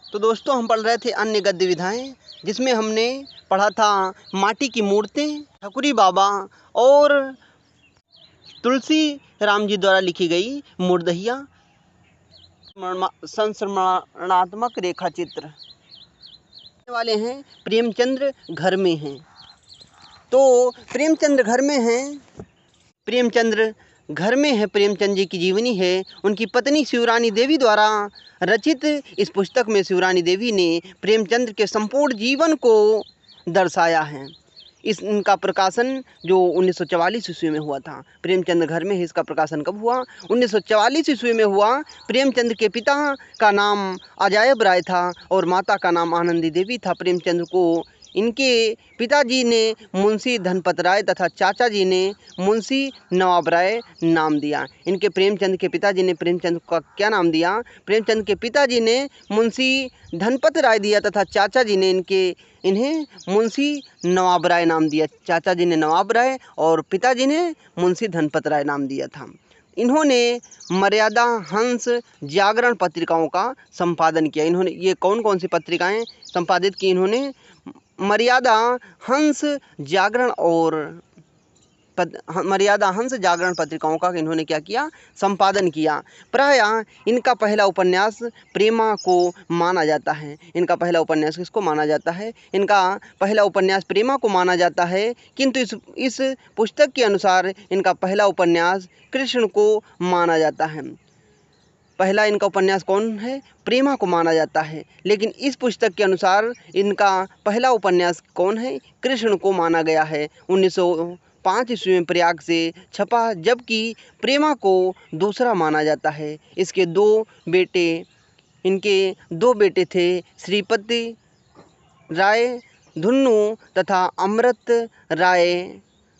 तो दोस्तों हम पढ़ रहे थे अन्य गद्य विधाएं, जिसमें हमने पढ़ा था माटी की मूर्तें, ठकुरी बाबा और तुलसी राम जी द्वारा लिखी गई मुर्दहिया, संस्मरणात्मक रेखा चित्र वाले हैं। प्रेमचंद्र घर में हैं। तो प्रेमचंद्र घर में हैं, प्रेमचंद्र घर में है। प्रेमचंद जी की जीवनी है। उनकी पत्नी शिवरानी देवी द्वारा रचित इस पुस्तक में शिवरानी देवी ने प्रेमचंद्र के संपूर्ण जीवन को दर्शाया है। इनका प्रकाशन जो 1944 ईस्वी में हुआ था। प्रेमचंद घर में है, इसका प्रकाशन कब हुआ? 1944 ईस्वी में हुआ। प्रेमचंद के पिता का नाम अजायब राय था और माता का नाम आनंदी देवी था। प्रेमचंद को इनके पिताजी ने मुंशी धनपत राय तथा चाचा जी ने मुंशी नवाब राय नाम दिया। इनके प्रेमचंद के पिताजी ने प्रेमचंद का क्या नाम दिया? प्रेमचंद के पिताजी ने मुंशी धनपत राय दिया तथा चाचा जी ने इन्हें मुंशी नवाब राय नाम दिया। चाचा जी ने नवाब राय और पिताजी ने मुंशी धनपत राय नाम दिया था। इन्होंने मर्यादा हंस जागरण पत्रिकाओं का संपादन किया। इन्होंने ये कौन कौन सी पत्रिकाएं संपादित की? इन्होंने मर्यादा हंस जागरण और मर्यादा हंस जागरण पत्रिकाओं का इन्होंने क्या किया? संपादन किया। प्रायः इनका पहला उपन्यास प्रेमा को माना जाता है। इनका पहला उपन्यास किसको माना जाता है? इनका पहला उपन्यास प्रेमा को माना जाता है, किंतु इस पुस्तक के अनुसार इनका पहला उपन्यास कृष्ण को माना जाता है। पहला इनका उपन्यास कौन है? प्रेमा को माना जाता है, लेकिन इस पुस्तक के अनुसार इनका पहला उपन्यास कौन है? कृष्ण को माना गया है। 1905 ईस्वी में प्रयाग से छपा, जबकि प्रेमा को दूसरा माना जाता है। इनके दो बेटे थे, श्रीपति राय धुन्नु तथा अमृत राय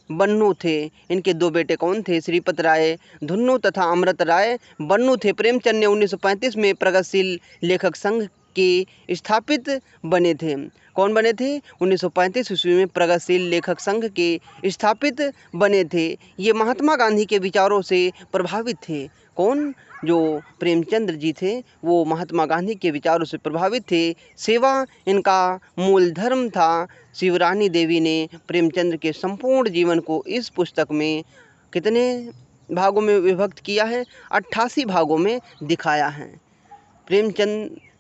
बन्नू थे। इनके दो बेटे कौन थे? श्रीपत राय धुन्नु तथा अमृत राय बन्नू थे। प्रेमचंद ने 1935 में प्रगतिशील लेखक संघ के स्थापित बने थे। कौन बने थे? 1935 ईस्वी में प्रगतिशील लेखक संघ के स्थापित बने थे। ये महात्मा गांधी के विचारों से प्रभावित थे। कौन? जो प्रेमचंद्र जी थे वो महात्मा गांधी के विचारों से प्रभावित थे। सेवा इनका मूल धर्म था। शिवरानी देवी ने प्रेमचंद्र के संपूर्ण जीवन को इस पुस्तक में कितने भागों में विभक्त किया है? 88 भागों में दिखाया है।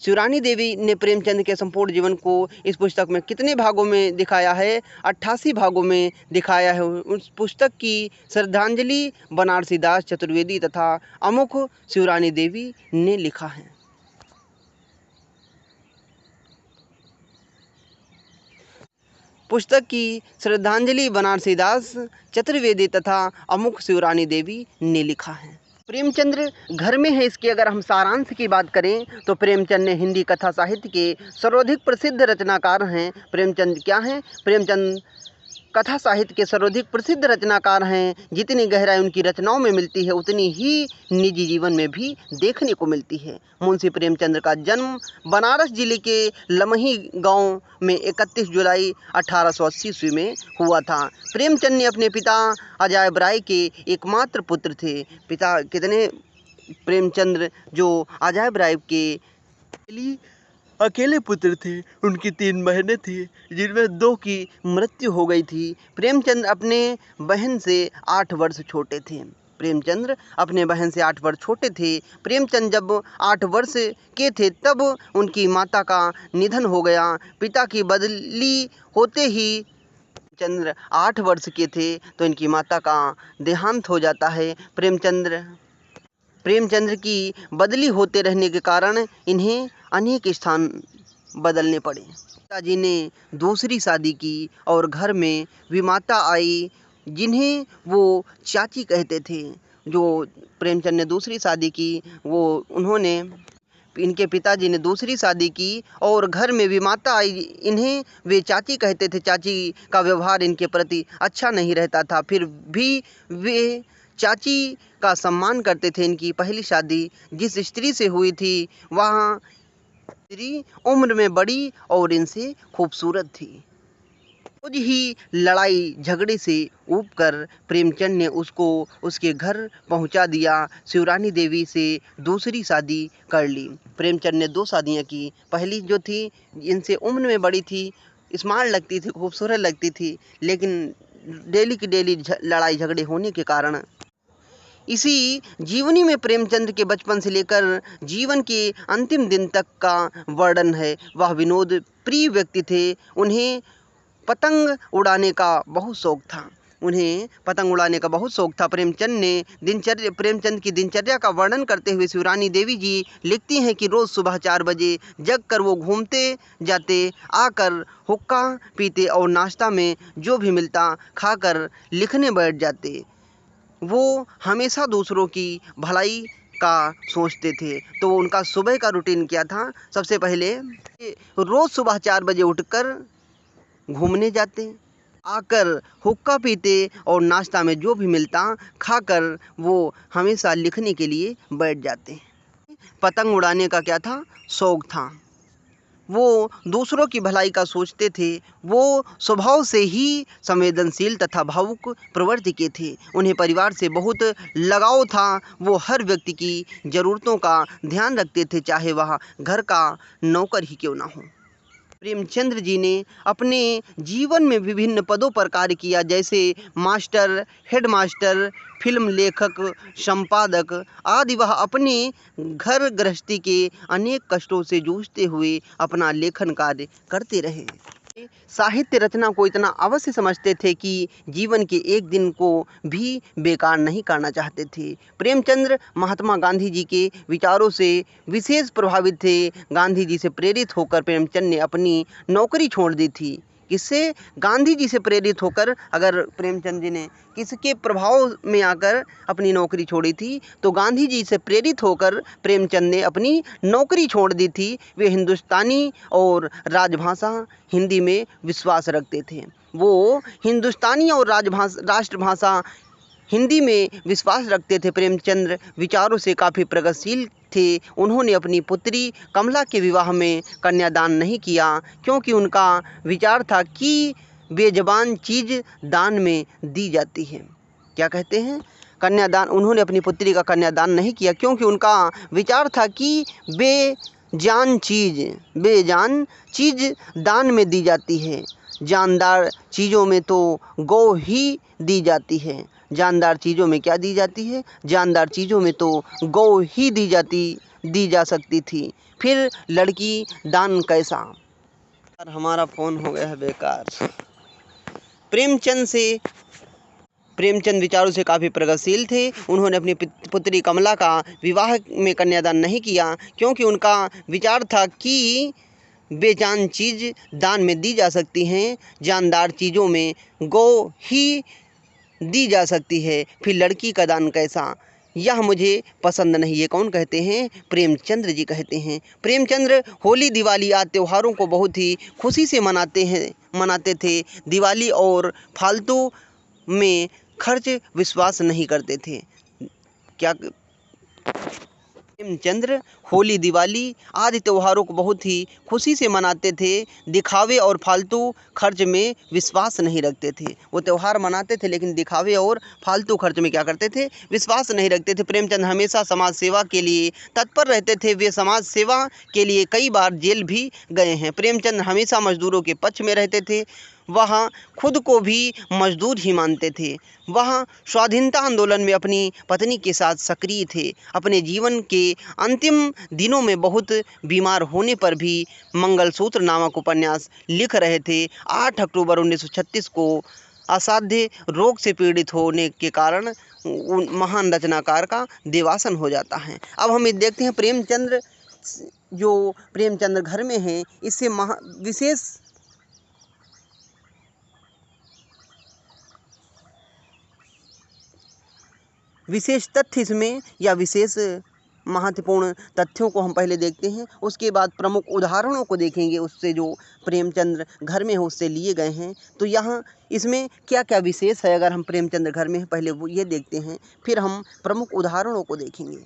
शिवरानी देवी ने प्रेमचंद के संपूर्ण जीवन को इस पुस्तक में कितने भागों में दिखाया है? 88 भागों में दिखाया है। उस पुस्तक की श्रद्धांजलि बनारसी दास चतुर्वेदी तथा अमुख शिवरानी देवी ने लिखा है। पुस्तक की श्रद्धांजलि बनारसी दास चतुर्वेदी तथा अमुख शिवरानी देवी ने लिखा है। प्रेमचंद्र घर में है, इसके अगर हम सारांश की बात करें तो प्रेमचंद ने हिंदी कथा साहित्य के सर्वाधिक प्रसिद्ध रचनाकार हैं। प्रेमचंद क्या हैं? प्रेमचंद कथा साहित्य के सर्वाधिक प्रसिद्ध रचनाकार हैं। जितनी गहराई उनकी रचनाओं में मिलती है, उतनी ही निजी जीवन में भी देखने को मिलती है। मुंशी प्रेमचंद का जन्म बनारस जिले के लमही गांव में 31 जुलाई 1880 ईस्वी में हुआ था। प्रेमचंद ने अपने पिता अजायब राय के एकमात्र पुत्र थे। पिता कितने? प्रेमचंद्र जो अजायब राय के अकेले पुत्र थे। उनकी 3 बहनें थी, जिनमें 2 की मृत्यु हो गई थी। प्रेमचंद अपने बहन से 8 वर्ष छोटे थे। प्रेमचंद्र अपने बहन से 8 वर्ष छोटे थे। प्रेमचंद जब 8 वर्ष के थे तब उनकी माता का निधन हो गया। पिता की बदली होते ही चंद्र 8 वर्ष के थे तो इनकी माता का देहांत हो जाता है। प्रेमचंद्र की बदली होते रहने के कारण इन्हें अनेक स्थान बदलने पड़े। पिताजी ने दूसरी शादी की और घर में विमाता आई, जिन्हें वो चाची कहते थे। जो प्रेमचंद ने दूसरी शादी की, इनके पिताजी ने दूसरी शादी की और घर में विमाता आई, इन्हें वे चाची कहते थे। चाची का व्यवहार इनके प्रति अच्छा नहीं रहता था, फिर भी वे चाची का सम्मान करते थे। इनकी पहली शादी जिस स्त्री से हुई थी वह स्त्री उम्र में बड़ी और इनसे खूबसूरत थी। रोज ही लड़ाई झगड़े से ऊबकर प्रेमचंद ने उसको उसके घर पहुंचा दिया। शिवरानी देवी से दूसरी शादी कर ली। प्रेमचंद ने 2 शादियां की। पहली जो थी इनसे उम्र में बड़ी थी, स्मार्ट लगती थी, खूबसूरत लगती थी, लेकिन डेली की डेली लड़ाई झगड़े होने के कारण इसी जीवनी में प्रेमचंद के बचपन से लेकर जीवन के अंतिम दिन तक का वर्णन है। वह विनोद प्रिय व्यक्ति थे। उन्हें पतंग उड़ाने का बहुत शौक था। प्रेमचंद की दिनचर्या का वर्णन करते हुए शिवरानी देवी जी लिखती हैं कि रोज़ सुबह 4 बजे जग कर वो घूमते जाते, आकर हुक्का पीते और नाश्ता में जो भी मिलता खाकर लिखने बैठ जाते। वो हमेशा दूसरों की भलाई का सोचते थे। तो उनका सुबह का रूटीन क्या था? सबसे पहले रोज़ सुबह 4 बजे उठकर घूमने जाते, आकर हुक्का पीते और नाश्ता में जो भी मिलता खाकर वो हमेशा लिखने के लिए बैठ जाते। पतंग उड़ाने का क्या था? शौक था। वो दूसरों की भलाई का सोचते थे। वो स्वभाव से ही संवेदनशील तथा भावुक प्रवृत्ति के थे। उन्हें परिवार से बहुत लगाव था। वो हर व्यक्ति की ज़रूरतों का ध्यान रखते थे, चाहे वह घर का नौकर ही क्यों ना हो। प्रेमचंद्र जी ने अपने जीवन में विभिन्न पदों पर कार्य किया, जैसे मास्टर, हेडमास्टर, फिल्म लेखक, संपादक आदि। वह अपने घर गृहस्थी के अनेक कष्टों से जूझते हुए अपना लेखन कार्य करते रहे। साहित्य रचना को इतना अवश्य समझते थे कि जीवन के एक दिन को भी बेकार नहीं करना चाहते थे। प्रेमचंद्र महात्मा गांधी जी के विचारों से विशेष प्रभावित थे। गांधी जी से प्रेरित होकर प्रेमचंद ने अपनी नौकरी छोड़ दी थी। किससे? गांधी जी से प्रेरित होकर अगर प्रेमचंद जी ने किसके प्रभाव में आकर अपनी नौकरी छोड़ी थी, तो गांधी जी से प्रेरित होकर प्रेमचंद ने अपनी नौकरी छोड़ दी थी। वे हिंदुस्तानी और राजभाषा हिंदी में विश्वास रखते थे। वो हिंदुस्तानी और राष्ट्रभाषा हिंदी में विश्वास रखते थे। प्रेमचंद्र विचारों से काफ़ी प्रगतिशील थे। उन्होंने अपनी पुत्री कमला के विवाह में कन्यादान नहीं किया, क्योंकि उनका विचार था कि बेज़बान चीज़ दान में दी जाती है। क्या कहते हैं? कन्यादान। उन्होंने अपनी पुत्री का कन्यादान नहीं किया, क्योंकि उनका विचार था कि बेजान चीज़ दान में दी जाती है। जानदार चीज़ों में तो गौ ही दी जाती है। जानदार चीज़ों में क्या दी जाती है? जानदार चीज़ों में तो गौ ही दी जा सकती थी। फिर लड़की दान कैसा? हमारा फ़ोन हो गया है बेकार। प्रेमचंद विचारों से काफ़ी प्रगतिशील थे। उन्होंने अपनी पुत्री कमला का विवाह में कन्यादान नहीं किया, क्योंकि उनका विचार था कि बेजान चीज़ दान में दी जा सकती हैं। जानदार चीज़ों में गौ ही दी जा सकती है। फिर लड़की का दान कैसा? यह मुझे पसंद नहीं। ये कौन कहते हैं? प्रेमचंद्र जी कहते हैं। प्रेमचंद्र होली, दिवाली आदि त्योहारों को बहुत ही खुशी से मनाते थे। दिवाली और फालतू में खर्च विश्वास नहीं करते थे। क्या? प्रेमचंद्र होली, दिवाली आदि त्योहारों को बहुत ही खुशी से मनाते थे। दिखावे और फालतू खर्च में विश्वास नहीं रखते थे। वो त्यौहार मनाते थे, लेकिन दिखावे और फालतू खर्च में क्या करते थे? विश्वास नहीं रखते थे। प्रेमचंद हमेशा समाज सेवा के लिए तत्पर रहते थे। वे समाज सेवा के लिए कई बार जेल भी गए हैं। प्रेमचंद हमेशा मजदूरों के पक्ष में रहते थे। वह खुद को भी मजदूर ही मानते थे। वह स्वाधीनता आंदोलन में अपनी पत्नी के साथ सक्रिय थे। अपने जीवन के अंतिम दिनों में बहुत बीमार होने पर भी मंगलसूत्र नामक उपन्यास लिख रहे थे। 8 अक्टूबर 1936 को असाध्य रोग से पीड़ित होने के कारण महान रचनाकार का देवासन हो जाता है। अब हम देखते हैं प्रेमचंद्र घर में हैं, इससे विशेष तथ्य इसमें या विशेष महत्वपूर्ण तथ्यों को हम पहले देखते हैं, उसके बाद प्रमुख उदाहरणों को देखेंगे। उससे जो प्रेमचंद्र घर में है उससे लिए गए हैं। तो यहाँ इसमें क्या क्या विशेष है, अगर हम प्रेमचंद्र घर में हैं पहले वो ये देखते हैं, फिर हम प्रमुख उदाहरणों को देखेंगे।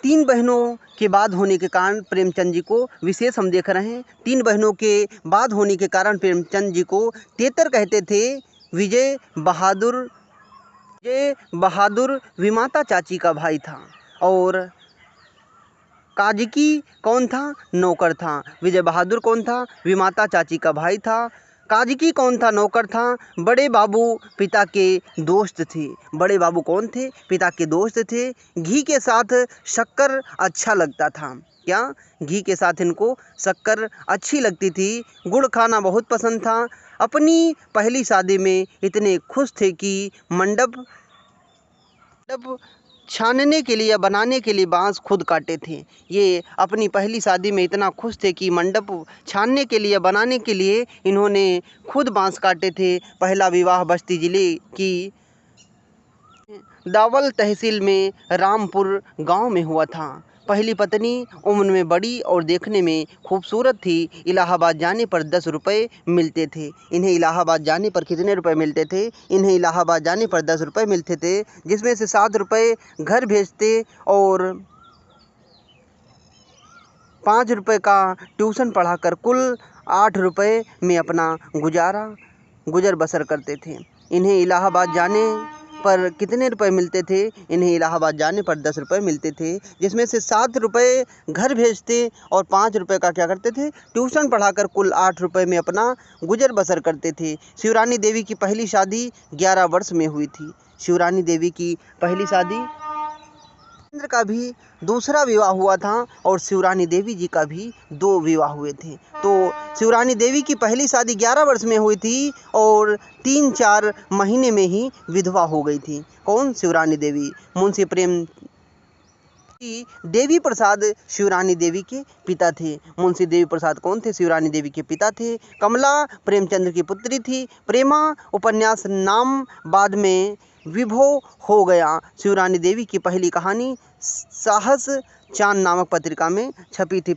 तीन बहनों के बाद होने के कारण प्रेमचंद जी को विशेष हम देख रहे हैं। तीन बहनों के बाद होने के कारण प्रेमचंद जी को तेतर कहते थे। विजय बहादुर विमाता चाची का भाई था और काजकी कौन था? नौकर था। विजय बहादुर कौन था? विमाता चाची का भाई था। काजकी कौन था? नौकर था। बड़े बाबू पिता के दोस्त थे। बड़े बाबू कौन थे? पिता के दोस्त थे। घी के साथ शक्कर अच्छा लगता था। क्या? घी के साथ इनको शक्कर अच्छी लगती थी। गुड़ खाना बहुत पसंद था। अपनी पहली शादी में इतने खुश थे कि मंडप छानने के लिए या बनाने के लिए बांस खुद काटे थे। ये अपनी पहली शादी में इतना खुश थे कि मंडप छानने के लिए बनाने के लिए इन्होंने खुद बांस काटे थे। पहला विवाह बस्ती जिले की दावल तहसील में रामपुर गांव में हुआ था। पहली पत्नी उम्र में बड़ी और देखने में खूबसूरत थी। इलाहाबाद जाने पर 10 रुपये मिलते थे। इन्हें इलाहाबाद जाने पर कितने रुपए मिलते थे? इन्हें इलाहाबाद जाने पर 10 रुपये मिलते थे, जिसमें से 7 रुपये घर भेजते और 5 रुपये का ट्यूशन पढ़ाकर कुल 8 रुपये में अपना गुजर बसर करते थे। इन्हें इलाहाबाद जाने पर कितने रुपए मिलते थे? इन्हें इलाहाबाद जाने पर 10 रुपये मिलते थे, जिसमें से 7 रुपये घर भेजते और 5 रुपये का क्या करते थे? ट्यूशन पढ़ाकर कुल 8 रुपये में अपना गुजर बसर करते थे। शिवरानी देवी की पहली शादी 11 वर्ष में हुई थी। शिवरानी देवी की पहली शादी चंद्र का भी दूसरा विवाह हुआ था और शिवरानी देवी जी का भी 2 विवाह हुए थे। तो शिवरानी देवी की पहली शादी 11 वर्ष में हुई थी और 3-4 महीने में ही विधवा हो गई थी। कौन? शिवरानी देवी। मुंशी प्रेम देवी प्रसाद शिवरानी देवी के पिता थे। मुंशी देवी प्रसाद कौन थे? शिवरानी देवी के पिता थे। कमला प्रेमचंद्र की पुत्री थी। प्रेमा उपन्यास नाम बाद में विभो हो गया। शिवरानी देवी की पहली कहानी साहस चांद नामक पत्रिका में छपी थी।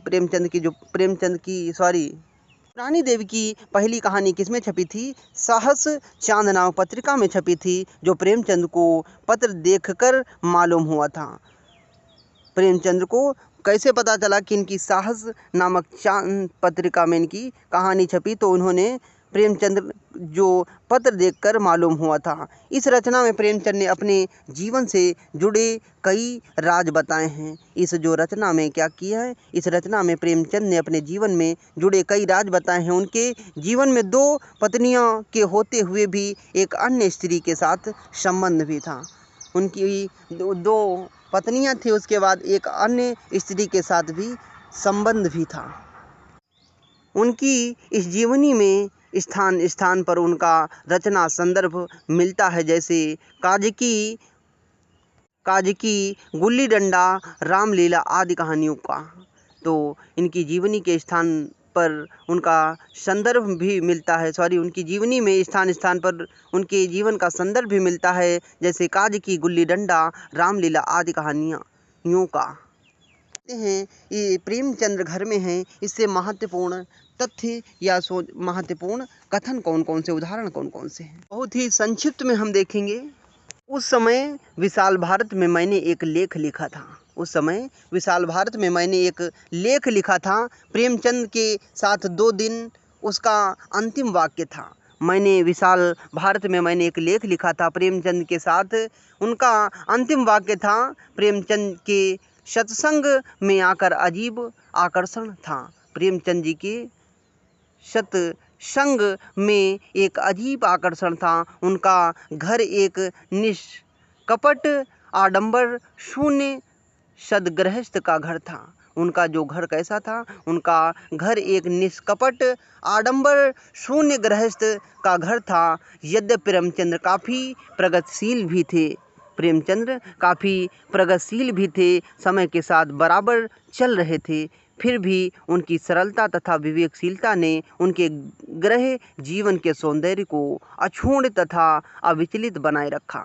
शिवरानी देवी की पहली कहानी किसमें छपी थी? साहस चांद नामक पत्रिका में छपी थी, जो प्रेमचंद को पत्र देखकर मालूम हुआ था। प्रेमचंद को कैसे पता चला कि इनकी साहस नामक चांद पत्रिका में इनकी कहानी छपी? तो उन्होंने प्रेमचंद जो पत्र देखकर मालूम हुआ था। इस रचना में प्रेमचंद ने अपने जीवन से जुड़े कई राज बताए हैं। इस जो रचना में क्या किया है? इस रचना में प्रेमचंद ने अपने जीवन में जुड़े कई राज बताए हैं। उनके जीवन में 2 पत्नियां के होते हुए भी एक अन्य स्त्री के साथ संबंध भी था। उनकी 2 पत्नियां थी, उसके बाद एक अन्य स्त्री के साथ भी संबंध भी था। उनकी इस जीवनी में स्थान स्थान पर उनका रचना संदर्भ मिलता है, जैसे काजकी, गुल्ली डंडा, रामलीला आदि कहानियों का। तो इनकी जीवनी के स्थान पर उनका संदर्भ भी मिलता है। उनकी जीवनी में स्थान स्थान पर उनके जीवन का संदर्भ भी मिलता है, जैसे काजकी, गुल्ली डंडा, रामलीला आदि कहानियों का। हैं ये प्रेमचंद्र घर में हैं, इससे महत्वपूर्ण तथ्य या महत्वपूर्ण कथन कौन कौन से, उदाहरण कौन कौन से हैं? बहुत ही संक्षिप्त में हम देखेंगे। उस समय विशाल भारत में मैंने एक लेख लिखा था। उस समय विशाल भारत में मैंने एक लेख लिखा था। प्रेमचंद के साथ 2 दिन उसका अंतिम वाक्य था। मैंने विशाल भारत में मैंने एक लेख लिखा था। प्रेमचंद के साथ उनका अंतिम वाक्य था। प्रेमचंद के सत्संग में आकर अजीब आकर्षण था। प्रेमचंद जी के सत्संग में एक अजीब आकर्षण था। उनका घर एक निष्कपट आडंबर शून्य सद्गृहस्थ का घर था। उनका जो घर कैसा था? उनका घर एक निष्कपट आडंबर शून्य गृहस्थ का घर था। यद्यपि प्रेमचंद्र काफ़ी प्रगतिशील भी थे, समय के साथ बराबर चल रहे थे, फिर भी उनकी सरलता तथा विवेकशीलता ने उनके गृह जीवन के सौंदर्य को अक्षुण्ण तथा अविचलित बनाए रखा।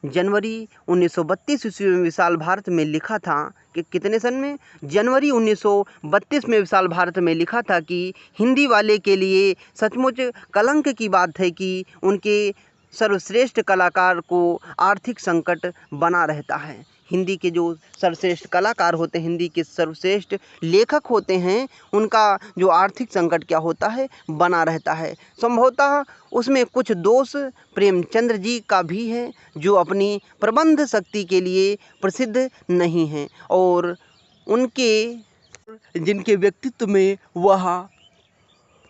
जनवरी 1932 ईस्वी में विशाल भारत में लिखा था कि कितने सन में? जनवरी 1932 में विशाल भारत में लिखा था कि हिंदी वाले के लिए सचमुच कलंक की बात है कि उनके सर्वश्रेष्ठ कलाकार को आर्थिक संकट बना रहता है। हिंदी के जो सर्वश्रेष्ठ कलाकार होते हैं, हिंदी के सर्वश्रेष्ठ लेखक होते हैं, उनका जो आर्थिक संकट क्या होता है, बना रहता है। संभवतः उसमें कुछ दोष प्रेमचंद्र जी का भी है, जो अपनी प्रबंध शक्ति के लिए प्रसिद्ध नहीं हैं और उनके जिनके व्यक्तित्व में वह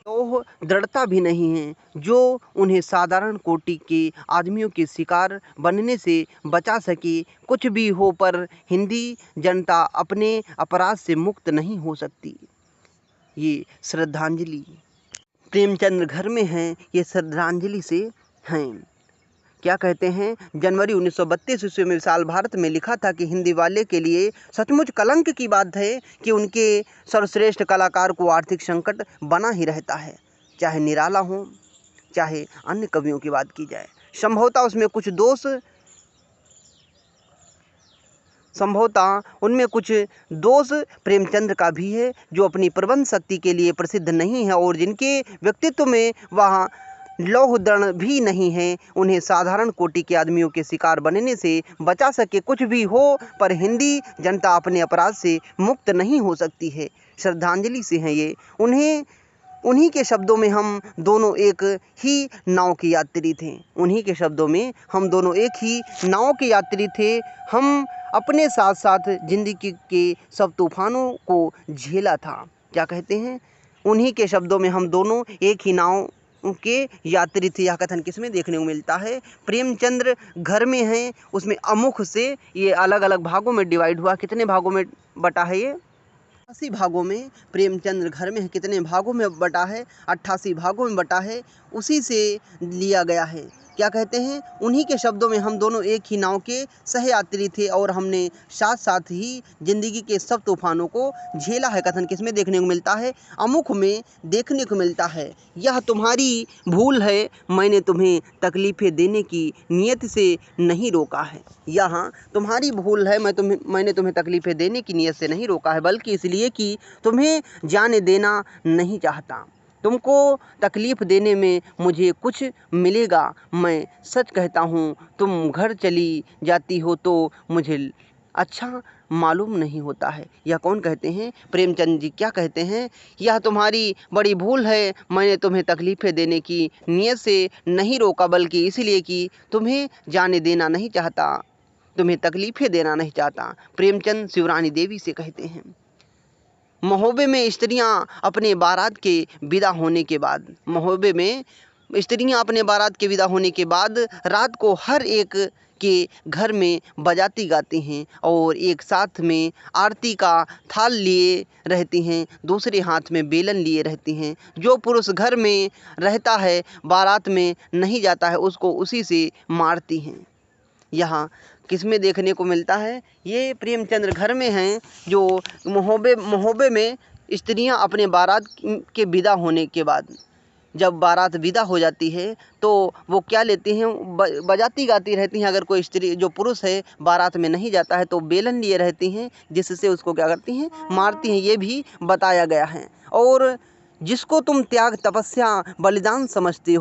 तो दृढ़ता भी नहीं है, जो उन्हें साधारण कोटि के आदमियों के शिकार बनने से बचा सके। कुछ भी हो, पर हिंदी जनता अपने अपराध से मुक्त नहीं हो सकती। ये श्रद्धांजलि प्रेमचंद्र घर में हैं, ये श्रद्धांजलि से हैं। क्या कहते हैं, जनवरी 1932 ईस्वी में विशाल भारत में लिखा था कि हिंदी वाले के लिए सचमुच कलंक की बात है कि उनके सर्वश्रेष्ठ कलाकार को आर्थिक संकट बना ही रहता है, चाहे निराला हो, चाहे अन्य कवियों की बात की जाए। संभवतः उनमें कुछ दोष प्रेमचंद्र का भी है, जो अपनी प्रबंध शक्ति के लिए प्रसिद्ध नहीं है और जिनके व्यक्तित्व में वह लौह दृढ़ भी नहीं है, उन्हें साधारण कोटि के आदमियों के शिकार बनने से बचा सके। कुछ भी हो, पर हिंदी जनता अपने अपराध से मुक्त नहीं हो सकती है। श्रद्धांजलि से हैं ये। उन्हीं के शब्दों में हम दोनों एक ही नाव के यात्री थे। उन्हीं के शब्दों में हम दोनों एक ही नाव के यात्री थे। हम अपने साथ साथ जिंदगी के सब तूफानों को झेला था। क्या कहते हैं, उन्हीं के शब्दों में हम दोनों एक ही नाव के यात्री थे। यह कथन किसमें देखने को मिलता है, प्रेमचंद्र घर में हैं। उसमें अमुख से ये अलग अलग भागों में डिवाइड हुआ। कितने भागों में बटा है ये, 88 भागों में प्रेमचंद्र घर में है। कितने भागों में बटा है, 88 भागों में बटा है। उसी से लिया गया है। क्या कहते हैं, उन्हीं के शब्दों में हम दोनों एक ही नाव के सहयात्री थे और हमने साथ साथ ही जिंदगी के सब तूफानों को झेला है। कथन किसमें देखने को मिलता है, अमुख में देखने को मिलता है। यह तुम्हारी भूल है, मैंने तुम्हें तकलीफ़ें देने की नीयत से नहीं रोका है। यहाँ तुम्हारी भूल है, मैंने तुम्हें तकलीफ़ें देने की नीयत से नहीं रोका है, बल्कि इसलिए कि तुम्हें जाने देना नहीं चाहता। तुमको तकलीफ़ देने में मुझे कुछ मिलेगा। मैं सच कहता हूँ, तुम घर चली जाती हो तो मुझे अच्छा मालूम नहीं होता है। यह कौन कहते हैं, प्रेमचंद जी क्या कहते हैं, यह तुम्हारी बड़ी भूल है, मैंने तुम्हें तकलीफ़ें देने की नीयत से नहीं रोका, बल्कि इसलिए कि तुम्हें जाने देना नहीं चाहता, तुम्हें तकलीफ़ें देना नहीं चाहता। प्रेमचंद शिवरानी देवी से कहते हैं। महोबे में स्त्रियां अपने बारात के विदा होने के बाद रात को हर एक के घर में बजाती गाती हैं और एक साथ में आरती का थाल लिए रहती हैं, दूसरे हाथ में बेलन लिए रहती हैं। जो पुरुष घर में रहता है, बारात में नहीं जाता है, उसको उसी से मारती हैं। यहाँ किसमें देखने को मिलता है, ये प्रेमचंद्र घर में हैं, जो महोबे में स्त्रियां अपने बारात के विदा होने के बाद, जब बारात विदा हो जाती है तो वो क्या लेती हैं, बजाती गाती रहती हैं। अगर कोई स्त्री, जो पुरुष है, बारात में नहीं जाता है तो बेलन लिए रहती हैं, जिससे उसको क्या करती हैं, मारती हैं। ये भी बताया गया है। और जिसको तुम त्याग तपस्या बलिदान समझते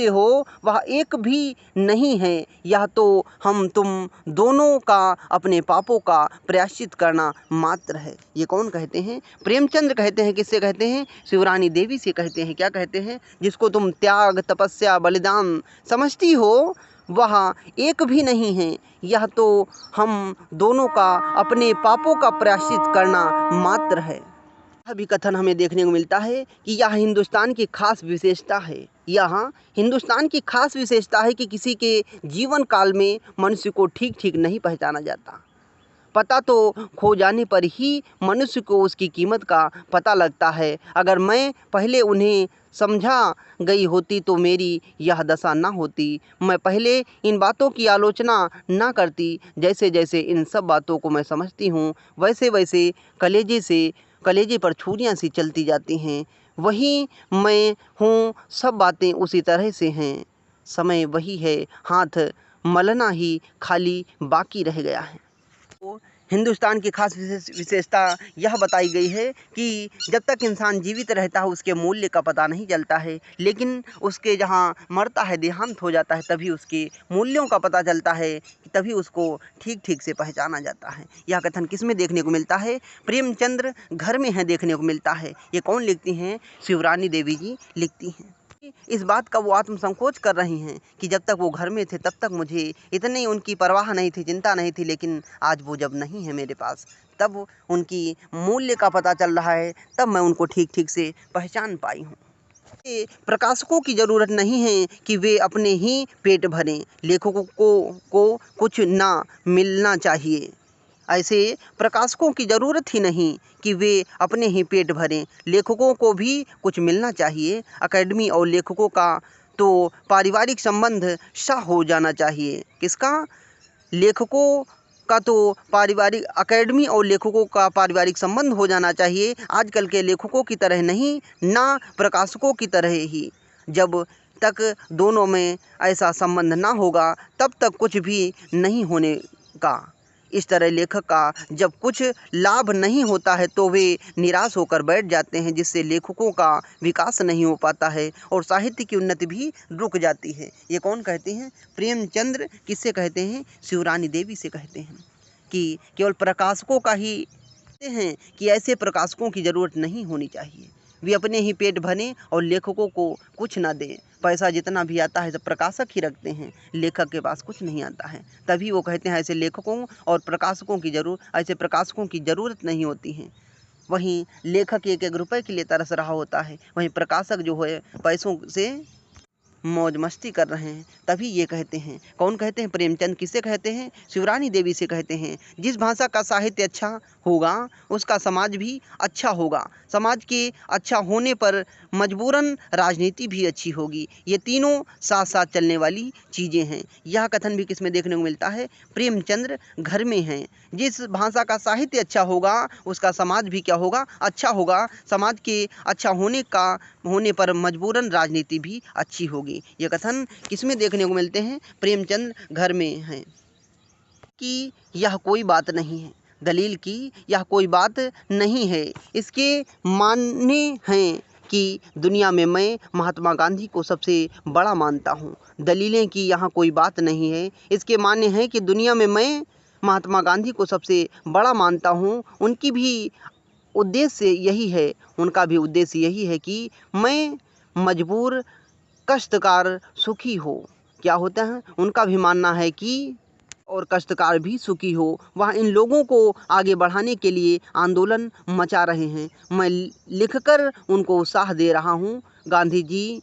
हो, वह एक भी नहीं है। यह तो हम तुम दोनों का अपने पापों का प्रायश्चित करना मात्र है। ये कौन कहते हैं, प्रेमचंद्र कहते हैं। किससे कहते हैं, शिवरानी देवी से कहते हैं। क्या कहते हैं, जिसको तुम त्याग तपस्या बलिदान समझती हो, वह एक भी नहीं है। यह तो हम दोनों का अपने पापों का प्रायश्चित करना मात्र है। यह भी कथन हमें देखने को मिलता है कि यह हिंदुस्तान की खास विशेषता है कि किसी के जीवन काल में मनुष्य को ठीक नहीं पहचाना जाता। पता तो खो जाने पर ही मनुष्य को उसकी कीमत का पता लगता है। अगर मैं पहले उन्हें समझा गई होती तो मेरी यह दशा ना होती। मैं पहले इन बातों की आलोचना ना करती। जैसे जैसे इन सब बातों को मैं समझती हूँ, वैसे वैसे कलेजे पर छुरियाँ सी चलती जाती हैं। वही मैं हूँ, सब बातें उसी तरह से हैं। समय वही है, हाथ मलना ही खाली बाकी रह गया है। तो हिंदुस्तान की खास विशेषता यह बताई गई है कि जब तक इंसान जीवित रहता है उसके मूल्य का पता नहीं चलता है, लेकिन उसके जहाँ मरता है, देहांत हो जाता है, तभी उसके मूल्यों का पता चलता है, तभी उसको ठीक ठीक से पहचाना जाता है। यह कथन किस में देखने को मिलता है? प्रेमचंद्र घर में है देखने को मिलता है। ये कौन लिखती हैं? शिवरानी देवी जी लिखती हैं। इस बात का वो आत्मसंकोच कर रही हैं कि जब तक वो घर में थे तब तक मुझे इतनी उनकी परवाह नहीं थी, चिंता नहीं थी, लेकिन आज वो जब नहीं है मेरे पास, तब उनकी मूल्य का पता चल रहा है, तब मैं उनको ठीक ठीक से पहचान पाई हूँ। ये प्रकाशकों की ज़रूरत नहीं है कि वे अपने ही पेट भरें, लेखकों को कुछ ना मिलना चाहिए। ऐसे प्रकाशकों की ज़रूरत ही नहीं कि वे अपने ही पेट भरें, लेखकों को भी कुछ मिलना चाहिए। अकेडमी और लेखकों का तो पारिवारिक संबंध सा हो जाना चाहिए। किसका? लेखकों का तो पारिवारिक, अकेडमी और लेखकों का पारिवारिक संबंध हो जाना चाहिए। आजकल के लेखकों की तरह नहीं, ना प्रकाशकों की तरह ही। जब तक दोनों में ऐसा संबंध ना होगा तब तक कुछ भी नहीं होने का। इस तरह लेखक का जब कुछ लाभ नहीं होता है तो वे निराश होकर बैठ जाते हैं, जिससे लेखकों का विकास नहीं हो पाता है और साहित्य की उन्नति भी रुक जाती है। ये कौन कहते हैं? प्रेमचंद्र। किससे कहते हैं? शिवरानी देवी से कहते हैं कि केवल प्रकाशकों का ही कहते हैं कि ऐसे प्रकाशकों की ज़रूरत नहीं होनी चाहिए। वे अपने ही पेट भरें और लेखकों को कुछ ना दें। पैसा जितना भी आता है सब प्रकाशक ही रखते हैं, लेखक के पास कुछ नहीं आता है। तभी वो कहते हैं ऐसे लेखकों और प्रकाशकों की ऐसे प्रकाशकों की ज़रूरत नहीं होती है। वहीं लेखक एक एक रुपए के लिए तरस रहा होता है, वहीं प्रकाशक जो है पैसों से मौज मस्ती कर रहे हैं। तभी ये कहते हैं। कौन कहते हैं? प्रेमचंद। किससे कहते हैं? शिवरानी देवी से कहते हैं। जिस भाषा का साहित्य अच्छा होगा उसका समाज भी अच्छा होगा। समाज के अच्छा होने पर मजबूरन राजनीति भी अच्छी होगी। ये तीनों साथ साथ चलने वाली चीज़ें हैं। यह कथन भी किसमें देखने को मिलता है? प्रेमचंद्र घर में हैं। जिस भाषा का साहित्य अच्छा होगा उसका समाज भी क्या होगा? अच्छा होगा। समाज के अच्छा होने पर मजबूरन राजनीति भी अच्छी होगी। ये कथन किसमें देखने को मिलते हैं? प्रेमचंद्र घर में हैं। कि यह कोई बात नहीं है, दलील की यह कोई बात नहीं है। इसके मानने हैं कि दुनिया में मैं महात्मा गांधी को सबसे बड़ा मानता हूँ। दलीलें की यहाँ कोई बात नहीं है। इसके मानने हैं कि दुनिया में मैं महात्मा गांधी को सबसे बड़ा मानता हूँ। उनकी भी उद्देश्य यही है, उनका भी उद्देश्य यही है कि मैं मजबूर कष्टकार सुखी हो। क्या होता है? उनका भी मानना है कि और कष्टकार भी सुखी हो। वह इन लोगों को आगे बढ़ाने के लिए आंदोलन मचा रहे हैं। मैं लिखकर उनको उत्साह दे रहा हूँ। गांधी जी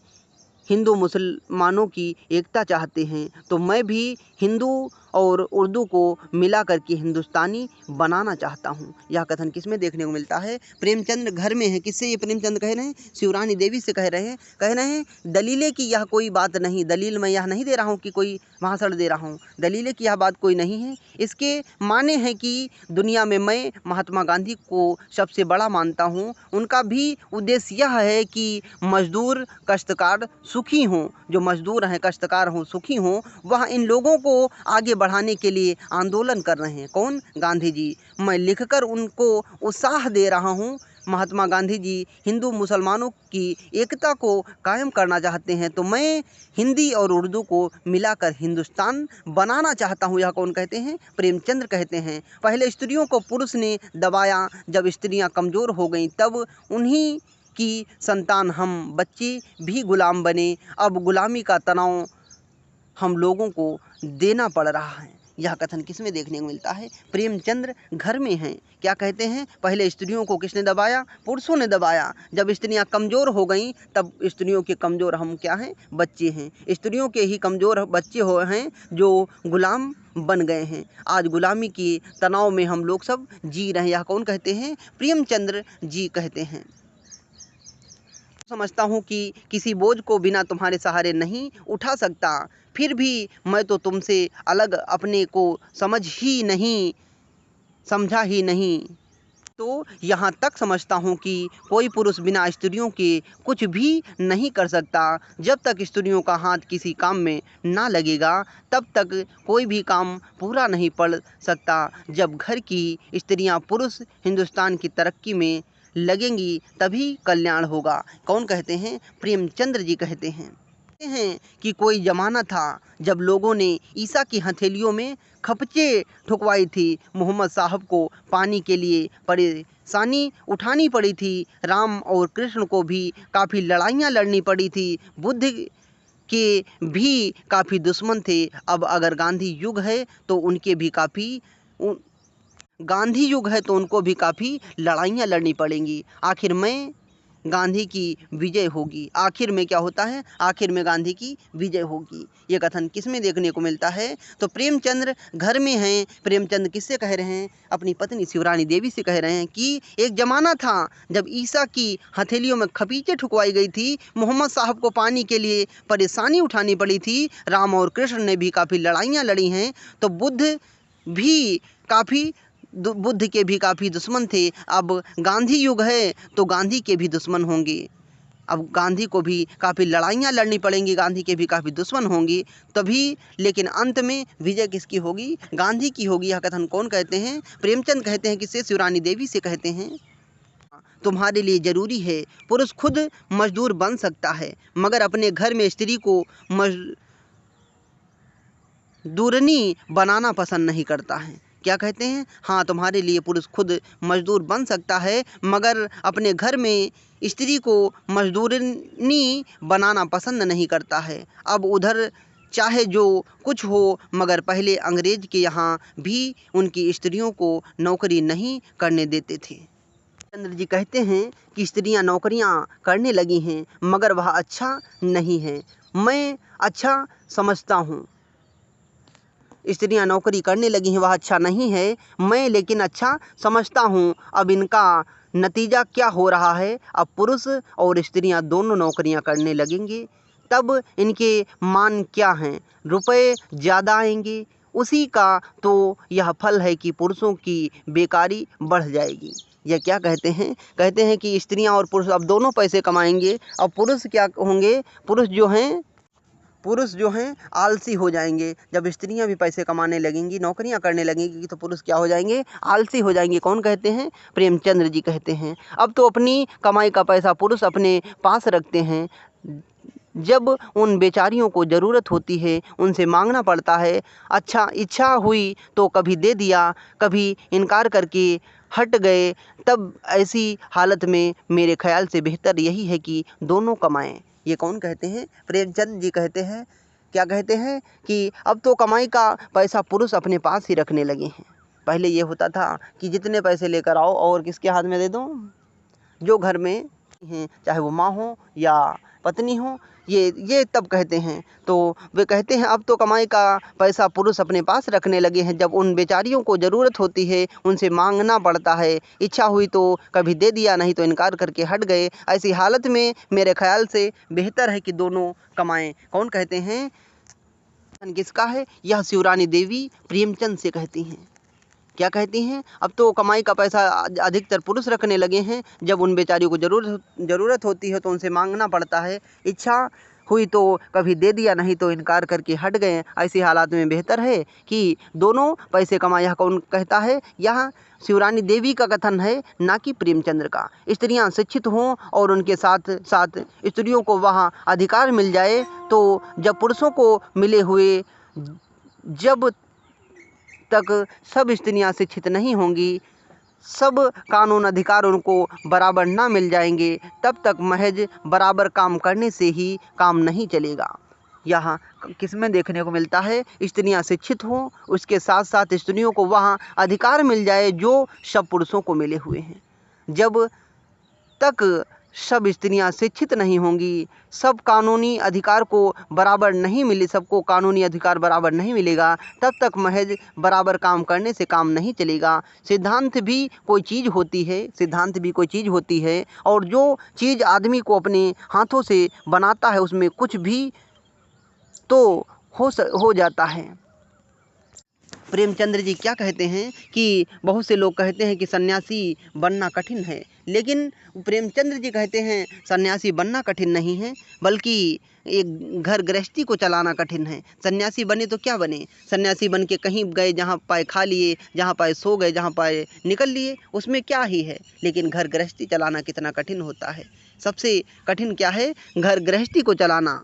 हिंदू मुसलमानों की एकता चाहते हैं, तो मैं भी हिंदू और उर्दू को मिला करके हिंदुस्तानी बनाना चाहता हूँ। यह कथन किसमें देखने को मिलता है? प्रेमचंद्र घर में है। किससे ये प्रेमचंद्र कह रहे हैं? शिवरानी देवी से कह रहे हैं दलीलें की यह कोई बात नहीं। दलील मैं यह नहीं दे रहा हूँ कि कोई भाषण दे रहा हूँ, दलीलें की यह बात कोई नहीं है। इसके माने हैं कि दुनिया में मैं महात्मा गांधी को सबसे बड़ा मानता हूँ। उनका भी उद्देश्य यह है कि मजदूर कष्टकार सुखी हों। जो मजदूर हैं, कष्टकार हों, सुखी हों। वह इन लोगों को आगे बढ़ाने के लिए आंदोलन कर रहे हैं। कौन? गांधी जी। मैं लिखकर उनको उत्साह दे रहा हूँ। महात्मा गांधी जी हिंदू मुसलमानों की एकता को कायम करना चाहते हैं, तो मैं हिंदी और उर्दू को मिलाकर हिंदुस्तान बनाना चाहता हूँ। यह कौन कहते हैं? प्रेमचंद्र कहते हैं। पहले स्त्रियों को पुरुष ने दबाया, जब स्त्रियां कमज़ोर हो गईं तब उन्हीं की संतान हम बच्चे भी गुलाम बने। अब गुलामी का तनाव हम लोगों को देना पड़ रहा है। यह कथन किसमें देखने को मिलता है? प्रेमचंद्र घर में हैं। क्या कहते हैं? पहले स्त्रियों को किसने दबाया? पुरुषों ने दबाया। जब स्त्रियां कमज़ोर हो गईं तब स्त्रियों के कमज़ोर हम क्या हैं? बच्चे हैं। स्त्रियों के ही कमज़ोर बच्चे हैं जो गुलाम बन गए हैं। आज गुलामी के तनाव में हम लोग सब जी रहे हैं। यह कौन कहते हैं? प्रेमचंद्र जी कहते हैं। समझता हूँ कि किसी बोझ को बिना तुम्हारे सहारे नहीं उठा सकता, फिर भी मैं तो तुमसे अलग अपने को समझा ही नहीं। तो यहाँ तक समझता हूँ कि कोई पुरुष बिना स्त्रियों के कुछ भी नहीं कर सकता। जब तक स्त्रियों का हाथ किसी काम में ना लगेगा तब तक कोई भी काम पूरा नहीं पड़ सकता। जब घर की स्त्रियाँ पुरुष हिंदुस्तान की तरक्की में लगेंगी तभी कल्याण होगा। कौन कहते हैं? प्रेमचंद्र जी कहते हैं कि कोई ज़माना था जब लोगों ने ईसा की हथेलियों में खपचे ठुकवाई थी। मोहम्मद साहब को पानी के लिए परेशानी उठानी पड़ी थी। राम और कृष्ण को भी काफ़ी लड़ाइयाँ लड़नी पड़ी थी। बुद्ध के भी काफ़ी दुश्मन थे। अब अगर गांधी युग है तो उनके भी गांधी युग है तो उनको भी काफ़ी लड़ाइयाँ लड़नी पड़ेंगी। आखिर में गांधी की विजय होगी। आखिर में क्या होता है? आखिर में गांधी की विजय होगी। ये कथन किस में देखने को मिलता है? तो प्रेमचंद्र घर में हैं। प्रेमचंद्र किससे कह रहे हैं? अपनी पत्नी शिवरानी देवी से कह रहे हैं कि एक ज़माना था जब ईसा की हथेलियों में खपीचे ठुकवाई गई थी। मोहम्मद साहब को पानी के लिए परेशानी उठानी पड़ी थी। राम और कृष्ण ने भी काफ़ी लड़ाइयाँ लड़ी हैं। तो बुद्ध के भी काफ़ी दुश्मन थे। अब गांधी युग है तो गांधी के भी दुश्मन होंगे। अब गांधी को भी काफ़ी लड़ाइयाँ लड़नी पड़ेंगी, गांधी के भी काफ़ी दुश्मन होंगे तभी, लेकिन अंत में विजय किसकी होगी? गांधी की होगी। यह कथन कौन कहते हैं? प्रेमचंद कहते हैं। किससे? शिवरानी देवी से कहते हैं। तुम्हारे लिए ज़रूरी है, पुरुष खुद मजदूर बन सकता है मगर अपने घर में स्त्री को मजदूरनी बनाना पसंद नहीं करता है। क्या कहते हैं? हाँ, तुम्हारे लिए पुरुष खुद मजदूर बन सकता है मगर अपने घर में स्त्री को मजदूरनी बनाना पसंद नहीं करता है। अब उधर चाहे जो कुछ हो मगर पहले अंग्रेज के यहाँ भी उनकी स्त्रियों को नौकरी नहीं करने देते थे। चंद्र जी कहते हैं कि स्त्रियां नौकरियां करने लगी हैं मगर वह अच्छा नहीं है। मैं अच्छा समझता हूँ स्त्रियां नौकरी करने लगी हैं, वह अच्छा नहीं है, मैं लेकिन अच्छा समझता हूँ। अब इनका नतीजा क्या हो रहा है? अब पुरुष और स्त्रियां दोनों नौकरियां करने लगेंगे तब इनके मान क्या हैं? रुपए ज़्यादा आएंगे। उसी का तो यह फल है कि पुरुषों की बेकारी बढ़ जाएगी। यह क्या कहते हैं? कहते हैं कि स्त्रियां और पुरुष अब दोनों पैसे कमाएंगे। अब पुरुष क्या होंगे? पुरुष जो हैं आलसी हो जाएंगे। जब स्त्रियां भी पैसे कमाने लगेंगी, नौकरियां करने लगेंगी तो पुरुष क्या हो जाएंगे? आलसी हो जाएंगे। कौन कहते हैं? प्रेमचंद्र जी कहते हैं। अब तो अपनी कमाई का पैसा पुरुष अपने पास रखते हैं। जब उन बेचारियों को ज़रूरत होती है उनसे मांगना पड़ता है। अच्छा, इच्छा हुई तो कभी दे दिया, कभी इनकार करके हट गए। तब ऐसी हालत में मेरे ख्याल से बेहतर यही है कि दोनों कमाएं। ये कौन कहते हैं? प्रेमचंद जी कहते हैं। क्या कहते हैं? कि अब तो कमाई का पैसा पुरुष अपने पास ही रखने लगे हैं। पहले ये होता था कि जितने पैसे लेकर आओ और किसके हाथ में दे दो? जो घर में हैं, चाहे वो माँ हो या पत्नी हो, ये तब कहते हैं। तो वे कहते हैं अब तो कमाई का पैसा पुरुष अपने पास रखने लगे हैं। जब उन बेचारियों को ज़रूरत होती है उनसे मांगना पड़ता है। इच्छा हुई तो कभी दे दिया, नहीं तो इनकार करके हट गए। ऐसी हालत में मेरे ख्याल से बेहतर है कि दोनों कमाएं। कौन कहते हैं? किसका है? यह शिवरानी देवी प्रेमचंद से कहती हैं। क्या कहती हैं? अब तो कमाई का पैसा अधिकतर पुरुष रखने लगे हैं। जब उन बेचारियों को ज़रूरत होती है तो उनसे मांगना पड़ता है। इच्छा हुई तो कभी दे दिया, नहीं तो इनकार करके हट गए। ऐसी हालात में बेहतर है कि दोनों पैसे कमाएं। यह कौन कहता है? यह शिवरानी देवी का कथन है, ना कि प्रेमचंद्र का। स्त्रियां शिक्षित हों और उनके साथ साथ स्त्रियों को वहाँ अधिकार मिल जाए तो जब पुरुषों को मिले हुए जब तक सब स्त्रियां शिक्षित नहीं होंगी, सब कानून अधिकार उनको बराबर ना मिल जाएंगे, तब तक महज बराबर काम करने से ही काम नहीं चलेगा। यहाँ किसमें देखने को मिलता है? स्त्रियां शिक्षित हों, उसके साथ साथ स्त्रियों को वहाँ अधिकार मिल जाए जो सब पुरुषों को मिले हुए हैं। जब तक सब स्त्रियां शिक्षित नहीं होंगी, सब कानूनी अधिकार को बराबर नहीं मिले, सबको कानूनी अधिकार बराबर नहीं मिलेगा, तब तक महज बराबर काम करने से काम नहीं चलेगा। सिद्धांत भी कोई चीज़ होती है और जो चीज़ आदमी को अपने हाथों से बनाता है उसमें कुछ भी तो हो जाता है। प्रेमचंद्र जी क्या कहते हैं कि बहुत से लोग कहते हैं कि सन्यासी बनना कठिन है, लेकिन प्रेमचंद्र जी कहते हैं सन्यासी बनना कठिन नहीं है, बल्कि एक घर गृहस्थी को चलाना कठिन है। सन्यासी बने तो क्या बने, सन्यासी बन के कहीं गए, जहाँ पाए खा लिए, जहाँ पाए सो गए, जहाँ पाए निकल लिए, उसमें क्या ही है। लेकिन घर गृहस्थी चलाना कितना कठिन होता है। सबसे कठिन क्या है, घर गृहस्थी को चलाना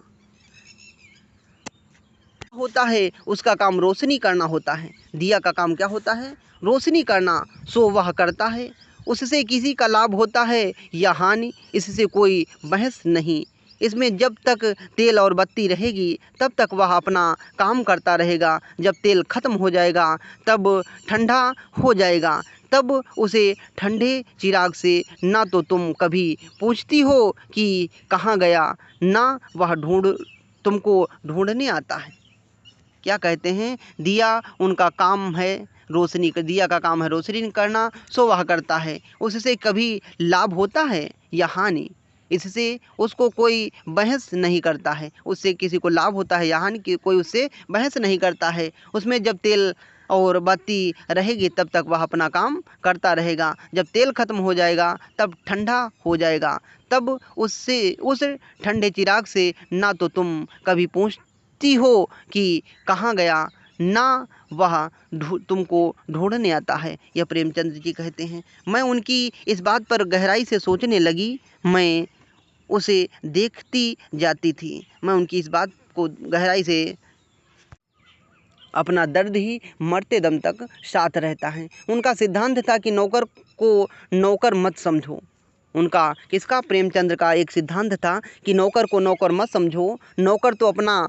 होता है, उसका काम रोशनी करना होता है। दिया का काम क्या होता है, रोशनी करना, सो वह करता है। उससे किसी का लाभ होता है या हानि, इससे कोई बहस नहीं। इसमें जब तक तेल और बत्ती रहेगी तब तक वह अपना काम करता रहेगा। जब तेल ख़त्म हो जाएगा, तब ठंडा हो जाएगा, तब उसे ठंडे चिराग से ना तो तुम कभी पूछती हो कि कहाँ गया, ना वह तुमको ढूंढने आता है। क्या कहते हैं, दिया उनका काम है रोशनी कर, दिया का काम है रोशनी करना, सो वह करता है। उससे कभी लाभ होता है या हानि, इससे उसको कोई बहस नहीं करता है। उससे किसी को लाभ होता है या हानि, कि कोई उससे बहस नहीं करता है। उसमें जब तेल और बत्ती रहेगी तब तक वह अपना काम करता रहेगा। जब तेल ख़त्म हो जाएगा तब ठंडा हो जाएगा, तब उससे उस ठंडे चिराग से ना तो तुम कभी पूछती हो कि कहाँ गया, ना वह तुमको ढूंढने आता है। यह प्रेमचंद्र जी कहते हैं। मैं उनकी इस बात पर गहराई से सोचने लगी। मैं उसे देखती जाती थी। मैं उनकी इस बात को गहराई से, अपना दर्द ही मरते दम तक साथ रहता है। उनका सिद्धांत था कि नौकर को नौकर मत समझो। उनका किसका, प्रेमचंद्र का एक सिद्धांत था कि नौकर को नौकर मत समझो। नौकर तो अपना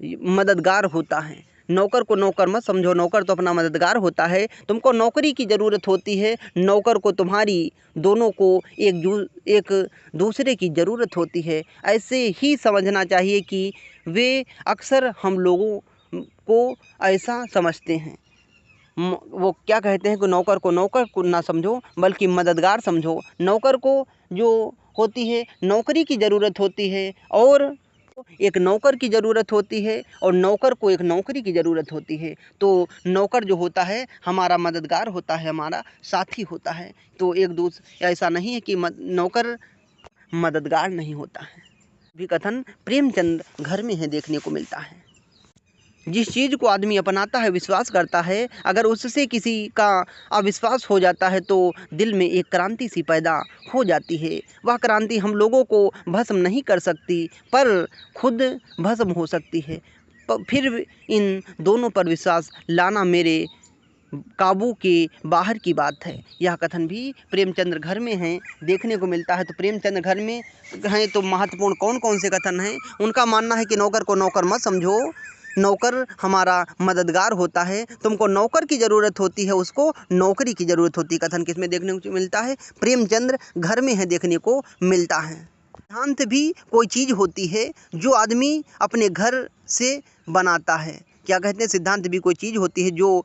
मददगार होता है। नौकर को नौकर मत समझो, नौकर तो अपना मददगार होता है। तुमको नौकरी की ज़रूरत होती है, नौकर को तुम्हारी, दोनों को एक दूसरे की ज़रूरत होती है। ऐसे ही समझना चाहिए कि वे अक्सर हम लोगों को ऐसा समझते हैं। वो क्या कहते हैं कि नौकर को ना समझो बल्कि मददगार समझो। नौकर को जो होती है नौकरी की ज़रूरत होती है, और एक नौकर की ज़रूरत होती है, और नौकर को एक नौकरी की ज़रूरत होती है। तो नौकर जो होता है हमारा मददगार होता है, हमारा साथी होता है। तो एक दूसरे, ऐसा नहीं है कि नौकर मददगार नहीं होता है। भी कथन प्रेमचंद घर में है देखने को मिलता है। जिस चीज़ को आदमी अपनाता है, विश्वास करता है, अगर उससे किसी का अविश्वास हो जाता है तो दिल में एक क्रांति सी पैदा हो जाती है। वह क्रांति हम लोगों को भस्म नहीं कर सकती, पर खुद भस्म हो सकती है। फिर इन दोनों पर विश्वास लाना मेरे काबू के बाहर की बात है। यह कथन भी प्रेमचंद्र घर में है देखने को मिलता है। तो प्रेमचंद्र घर में हैं तो महत्वपूर्ण कौन कौन से कथन हैं। उनका मानना है कि नौकर को नौकर मत समझो, नौकर हमारा मददगार होता है। तुमको नौकर की ज़रूरत होती है, उसको नौकरी की ज़रूरत होती है। कथन किसमें देखने को मिलता है, प्रेमचंद्र घर में है देखने को मिलता है। सिद्धांत भी कोई चीज़ होती है जो आदमी अपने घर से बनाता है। क्या कहते हैं, सिद्धांत भी कोई चीज़ होती है जो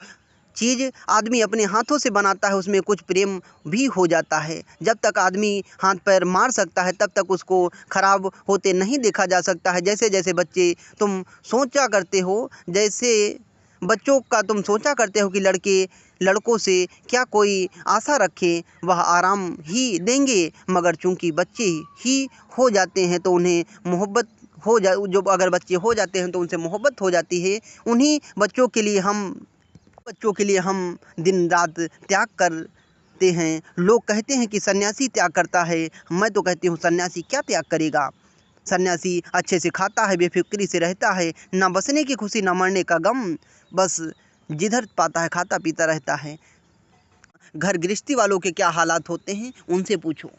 चीज़ आदमी अपने हाथों से बनाता है, उसमें कुछ प्रेम भी हो जाता है। जब तक आदमी हाथ पैर मार सकता है तब तक उसको ख़राब होते नहीं देखा जा सकता है। जैसे जैसे बच्चे तुम सोचा करते हो, जैसे बच्चों का तुम सोचा करते हो कि लड़कों से क्या कोई आशा रखे, वह आराम ही देंगे, मगर चूंकि बच्चे ही हो जाते हैं तो उन्हें मोहब्बत हो जो अगर बच्चे हो जाते हैं तो उनसे मोहब्बत हो जाती है। उन्हीं बच्चों के लिए हम दिन रात त्याग करते हैं। लोग कहते हैं कि सन्यासी त्याग करता है, मैं तो कहती हूँ सन्यासी क्या त्याग करेगा। सन्यासी अच्छे से खाता है, बेफिक्री से रहता है, ना बसने की खुशी ना मरने का गम, बस जिधर पाता है खाता पीता रहता है। घर गृहस्थी वालों के क्या हालात होते हैं उनसे पूछो।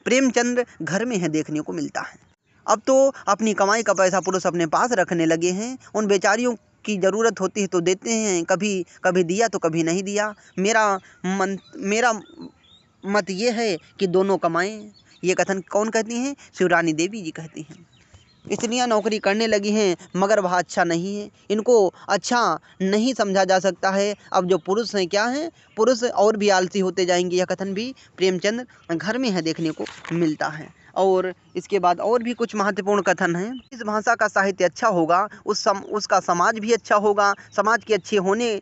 प्रेमचंद्र घर में है देखने को मिलता है। अब तो अपनी कमाई का पैसा पुरुष अपने पास रखने लगे हैं। उन बेचारियों की ज़रूरत होती है तो देते हैं, कभी कभी दिया तो कभी नहीं दिया। मेरा मत ये है कि दोनों कमाएं। ये कथन कौन कहती हैं, शिवरानी देवी जी कहती हैं। स्त्रियां नौकरी करने लगी हैं मगर वह अच्छा नहीं है, इनको अच्छा नहीं समझा जा सकता है। अब जो पुरुष हैं क्या हैं, पुरुष और भी आलसी होते जाएंगे। यह कथन भी प्रेमचंद घर में है देखने को मिलता है। और इसके बाद और भी कुछ महत्वपूर्ण कथन हैं। इस भाषा का साहित्य अच्छा होगा, उसका समाज भी अच्छा होगा। समाज के अच्छे होने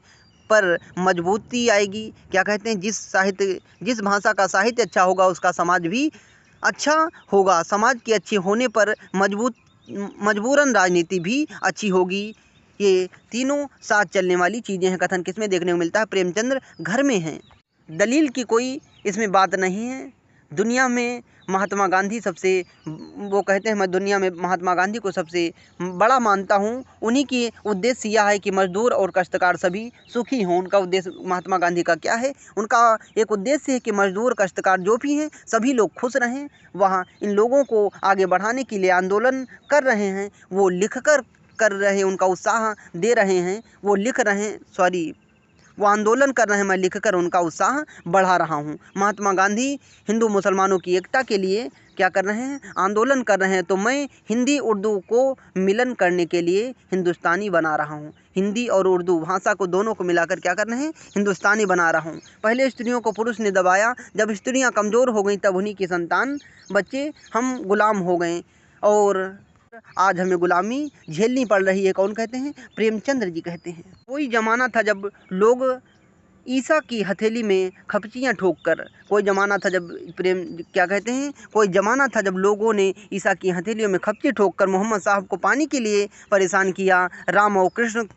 पर मजबूती आएगी। क्या कहते हैं, जिस भाषा का साहित्य अच्छा होगा उसका समाज भी अच्छा होगा। समाज के अच्छे होने पर मजबूरन राजनीति भी अच्छी होगी। ये तीनों साथ चलने वाली चीज़ें हैं। कथन किसमें देखने को मिलता है? प्रेमचंद्र घर में हैं। दलील की कोई इसमें बात नहीं है। दुनिया में महात्मा गांधी सबसे, वो कहते हैं मैं दुनिया में महात्मा गांधी को सबसे बड़ा मानता हूँ। उन्हीं की उद्देश्य यह है कि मजदूर और काश्तकार सभी सुखी हों। उनका उद्देश्य महात्मा गांधी का क्या है? उनका एक उद्देश्य है कि मजदूर काश्तकार जो भी हैं सभी लोग खुश रहें। वहाँ इन लोगों को आगे बढ़ाने के लिए आंदोलन कर रहे हैं, वो लिख कर रहे हैं, उनका उत्साह दे रहे हैं, वो लिख रहे हैं, वो आंदोलन कर रहे हैं, मैं लिखकर उनका उत्साह बढ़ा रहा हूँ। महात्मा गांधी हिंदू मुसलमानों की एकता के लिए क्या कर रहे हैं? आंदोलन कर रहे हैं। तो मैं हिंदी उर्दू को मिलन करने के लिए हिंदुस्तानी बना रहा हूँ। हिंदी और उर्दू भाषा को दोनों को मिलाकर क्या कर रहे हैं? हिंदुस्तानी बना रहा हूँ। पहले स्त्रियों को पुरुष ने दबाया, जब स्त्रियाँ कमज़ोर हो गईं तब उन्हीं की संतान बच्चे हम गुलाम हो गए और आज हमें गुलामी झेलनी पड़ रही है। कौन कहते हैं? प्रेमचंद्र जी कहते हैं। कोई ज़माना था जब लोग ईसा की हथेली में खपचियाँ ठोक कर, कोई ज़माना था जब क्या कहते हैं, कोई ज़माना था जब लोगों ने ईसा की हथेलियों में खपची ठोक कर मोहम्मद साहब को पानी के लिए परेशान किया। राम और कृष्ण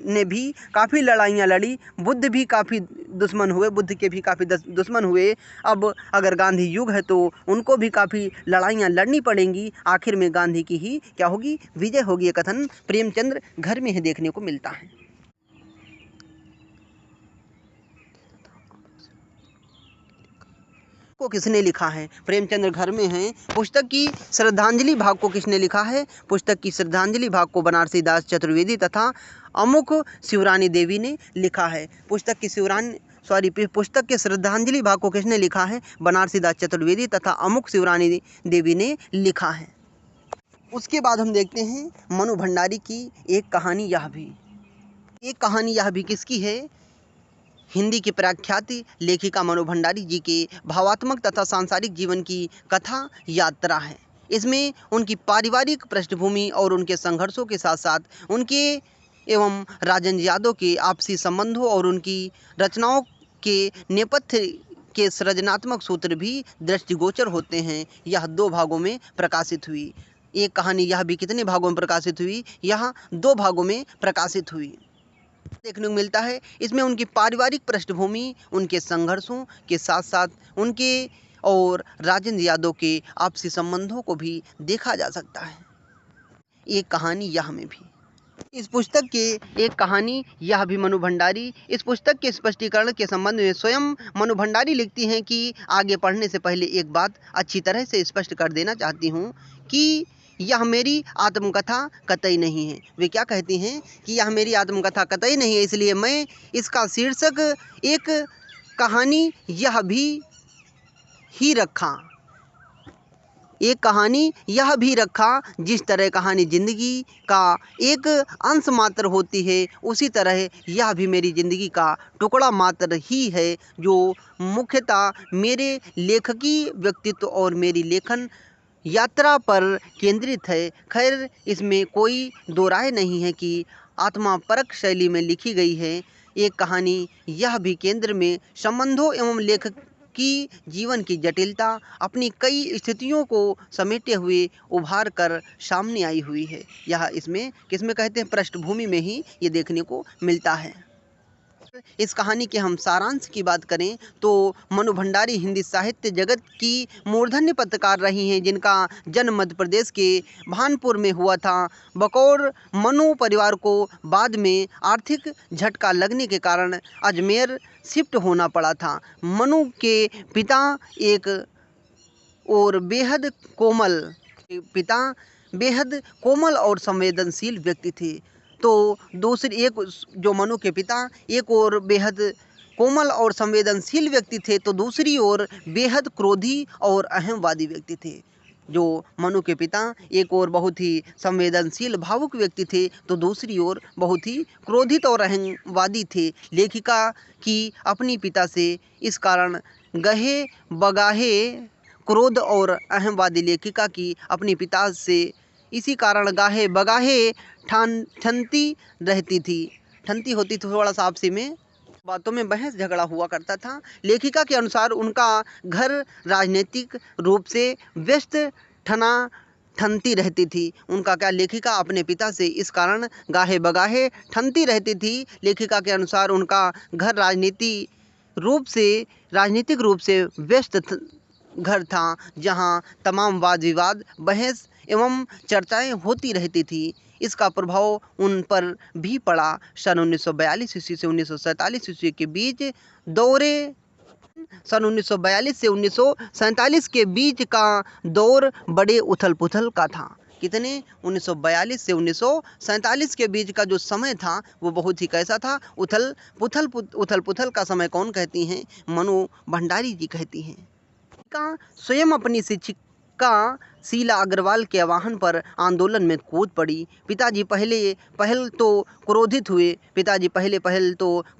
ने भी काफ़ी लड़ाइयाँ लड़ी, बुद्ध भी काफ़ी दुश्मन हुए, बुद्ध के भी काफ़ी दुश्मन हुए। अब अगर गांधी युग है तो उनको भी काफ़ी लड़ाइयाँ लड़नी पड़ेंगी। आखिर में गांधी की ही क्या होगी? विजय होगी। ये कथन प्रेमचंद्र घर में ही देखने को मिलता है। को किसने लिखा है? प्रेमचंद्र घर में हैं। पुस्तक की श्रद्धांजलि भाग को किसने लिखा है? पुस्तक की श्रद्धांजलि भाग को बनारसी दास चतुर्वेदी तथा अमुक शिवरानी देवी ने लिखा है। पुस्तक के श्रद्धांजलि भाग को किसने लिखा है? बनारसी दास चतुर्वेदी तथा अमुक शिवरानी देवी ने लिखा है। उसके बाद हम देखते हैं मनु भंडारी की एक कहानी यह भी किसकी है? हिंदी की प्रख्यात लेखिका मनु भंडारी जी के भावात्मक तथा सांसारिक जीवन की कथा यात्रा है। इसमें उनकी पारिवारिक पृष्ठभूमि और उनके संघर्षों के साथ साथ उनके एवं राजेंद्र यादव के आपसी संबंधों और उनकी रचनाओं के नेपथ्य के सृजनात्मक सूत्र भी दृष्टिगोचर होते हैं। यह 2 भागों में प्रकाशित हुई। एक कहानी यह भी कितने भागों में प्रकाशित हुई? यह 2 भागों में प्रकाशित हुई। देखने को मिलता है इसमें उनकी पारिवारिक पृष्ठभूमि, उनके संघर्षों के साथ साथ उनके और राजेंद्र यादव के आपसी संबंधों को भी देखा जा सकता है। एक कहानी यह में भी, इस पुस्तक के एक कहानी यह भी मनु भंडारी, इस पुस्तक के स्पष्टीकरण के संबंध में स्वयं मनु भंडारी लिखती हैं कि आगे पढ़ने से पहले एक बात अच्छी तरह से स्पष्ट कर देना चाहती हूँ कि यह मेरी आत्मकथा कतई नहीं है। वे क्या कहती हैं कि यह मेरी आत्मकथा कतई नहीं है, इसलिए मैं इसका शीर्षक एक कहानी यह भी ही रखा। एक कहानी यह भी रखा। जिस तरह कहानी जिंदगी का एक अंश मात्र होती है, उसी तरह यह भी मेरी ज़िंदगी का टुकड़ा मात्र ही है, जो मुख्यतः मेरे लेखकी व्यक्तित्व और मेरी लेखन यात्रा पर केंद्रित है। खैर, इसमें कोई दो राय नहीं है कि आत्मापरक शैली में लिखी गई है। एक कहानी यह भी केंद्र में संबंधों एवं लेखक की जीवन की जटिलता अपनी कई स्थितियों को समेटे हुए उभार कर सामने आई हुई है। यह इसमें किसमें कहते हैं? पृष्ठभूमि में ही ये देखने को मिलता है। इस कहानी के हम सारांश की बात करें तो मनु भंडारी हिंदी साहित्य जगत की मूर्धन्य पत्रकार रही हैं, जिनका जन्म मध्य प्रदेश के भानपुर में हुआ था। बकौर मनु परिवार को बाद में आर्थिक झटका लगने के कारण अजमेर शिफ्ट होना पड़ा था। मनु के पिता बेहद कोमल और संवेदनशील व्यक्ति थे। तो दूसरी एक जो मनु के पिता एक और बेहद कोमल और संवेदनशील व्यक्ति थे, तो दूसरी ओर बेहद क्रोधी और अहंवादी व्यक्ति थे। जो मनु के पिता एक और बहुत ही संवेदनशील भावुक व्यक्ति थे, तो दूसरी ओर बहुत ही क्रोधित और अहंवादी थे। लेखिका की अपनी पिता से इस कारण गहे बगाहे क्रोध और अहंवादी लेखिका की अपनी पिता से इसी कारण गाहे बगाहे ठनती रहती थी। ठनती होती थी थोड़ा सा आपसी में बातों में बहस झगड़ा हुआ करता था। लेखिका के अनुसार उनका घर राजनीतिक रूप से व्यस्त ठना ठनती रहती थी। उनका क्या, लेखिका अपने पिता से इस कारण गाहे बगाहे ठनती रहती थी। लेखिका के अनुसार उनका घर राजनीतिक रूप से व्यस्त घर था, जहां तमाम वाद विवाद, बहस एवं चर्चाएं होती रहती थी। इसका प्रभाव उन पर भी पड़ा। सन 1942 ईस्वी से 1947 ईस्वी के बीच सन 1942 से 1947 के बीच का दौर बड़े उथल पुथल का था। कितने? 1942 से 1947 के बीच का जो समय था वो बहुत ही कैसा था? उथल पुथल का समय कौन कहती हैं? मनु भंडारी जी कहती हैं। स्वयं अपनी शिक्षिका शीला अग्रवाल के आह्वान पर आंदोलन में कूद पड़ी। पिताजी पहल तो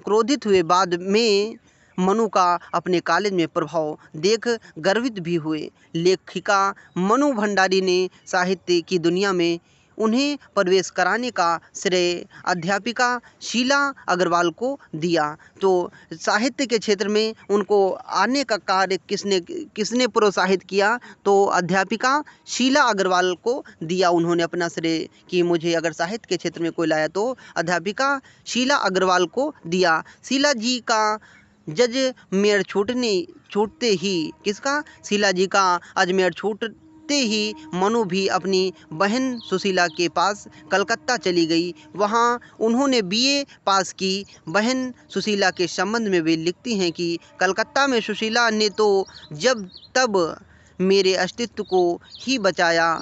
क्रोधित हुए, बाद में मनु का अपने कॉलेज में प्रभाव देख गर्वित भी हुए। लेखिका मनु भंडारी ने साहित्य की दुनिया में उन्हें प्रवेश कराने का श्रेय अध्यापिका शीला अग्रवाल को दिया। तो साहित्य के क्षेत्र में उनको आने का कार्य किसने प्रोत्साहित किया? तो अध्यापिका शीला अग्रवाल को दिया उन्होंने अपना श्रेय, कि मुझे अगर साहित्य के क्षेत्र में कोई लाया तो अध्यापिका शीला अग्रवाल को दिया। शीला जी का अजमेर छूटते ही किसका? शीला जी का अजमेर छूटते ही मनु भी अपनी बहन सुशीला के पास कलकत्ता चली गई। वहाँ उन्होंने बीए पास की। बहन सुशीला के संबंध में वे लिखती हैं कि कलकत्ता में सुशीला ने तो जब तब मेरे अस्तित्व को ही बचाया।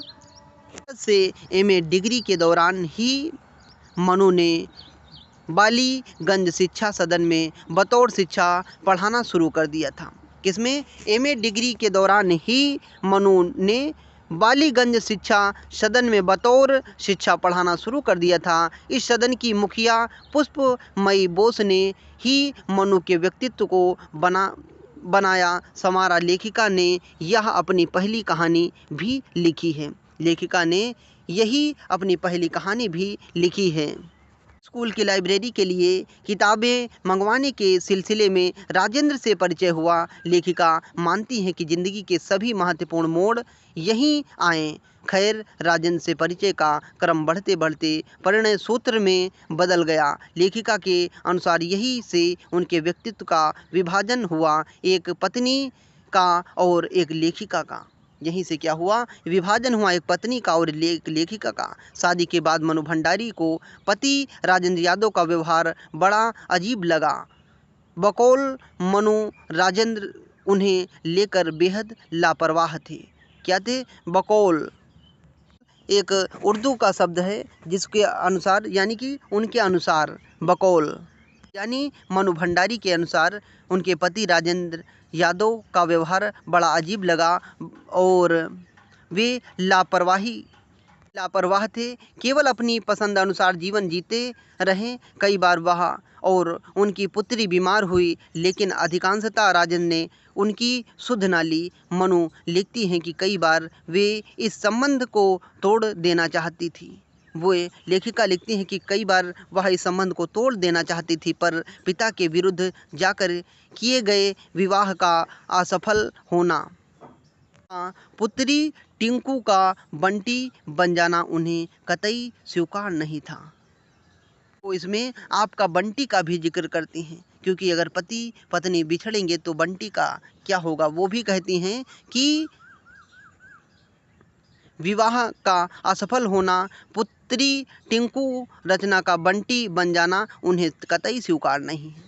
से एमए डिग्री के दौरान ही मनु ने बालीगंज शिक्षा सदन में बतौर शिक्षा पढ़ाना शुरू कर दिया था। किसमें? एमए डिग्री के दौरान ही मनु ने बालीगंज शिक्षा सदन में बतौर शिक्षा पढ़ाना शुरू कर दिया था। इस सदन की मुखिया पुष्पमयी बोस ने ही मनु के व्यक्तित्व को बनाया संवारा। लेखिका ने यह अपनी पहली कहानी भी लिखी है। लेखिका ने यही अपनी पहली कहानी भी लिखी है। स्कूल की लाइब्रेरी के लिए किताबें मंगवाने के सिलसिले में राजेंद्र से परिचय हुआ। लेखिका मानती हैं कि जिंदगी के सभी महत्वपूर्ण मोड़ यहीं आए। खैर, राजेंद्र से परिचय का क्रम बढ़ते बढ़ते परिणय सूत्र में बदल गया। लेखिका के अनुसार यही से उनके व्यक्तित्व का विभाजन हुआ, एक पत्नी का और एक लेखिका का। यहीं से क्या हुआ? विभाजन हुआ, एक पत्नी का और एक लेखिका का। शादी के बाद मनु भंडारी को पति राजेंद्र यादव का व्यवहार बड़ा अजीब लगा। बकौल मनु, राजेंद्र उन्हें लेकर बेहद लापरवाह थे। क्या थे? बकौल एक उर्दू का शब्द है जिसके अनुसार, यानी कि उनके अनुसार बकौल यानी मनु भंडारी के अनुसार उनके पति राजेंद्र यादव का व्यवहार बड़ा अजीब लगा और वे लापरवाह थे। केवल अपनी पसंद अनुसार जीवन जीते रहे। कई बार वह और उनकी पुत्री बीमार हुई, लेकिन अधिकांशतः राजेंद्र ने उनकी सुध न ली। मनु लिखती हैं कि कई बार वे इस संबंध को तोड़ देना चाहती थी। वो लेखिका लिखती हैं कि कई बार वह इस संबंध को तोड़ देना चाहती थी, पर पिता के विरुद्ध जाकर किए गए विवाह का असफल होना, पुत्री टिंकू का बंटी बन जाना उन्हें कतई स्वीकार नहीं था। वो इसमें आपका बंटी का भी जिक्र करती हैं, क्योंकि अगर पति पत्नी बिछड़ेंगे तो बंटी का क्या होगा। वो भी कहती हैं कि विवाह का असफल होना, पुत्री टिंकू रचना का बंटी बन जाना उन्हें कतई स्वीकार नहीं है।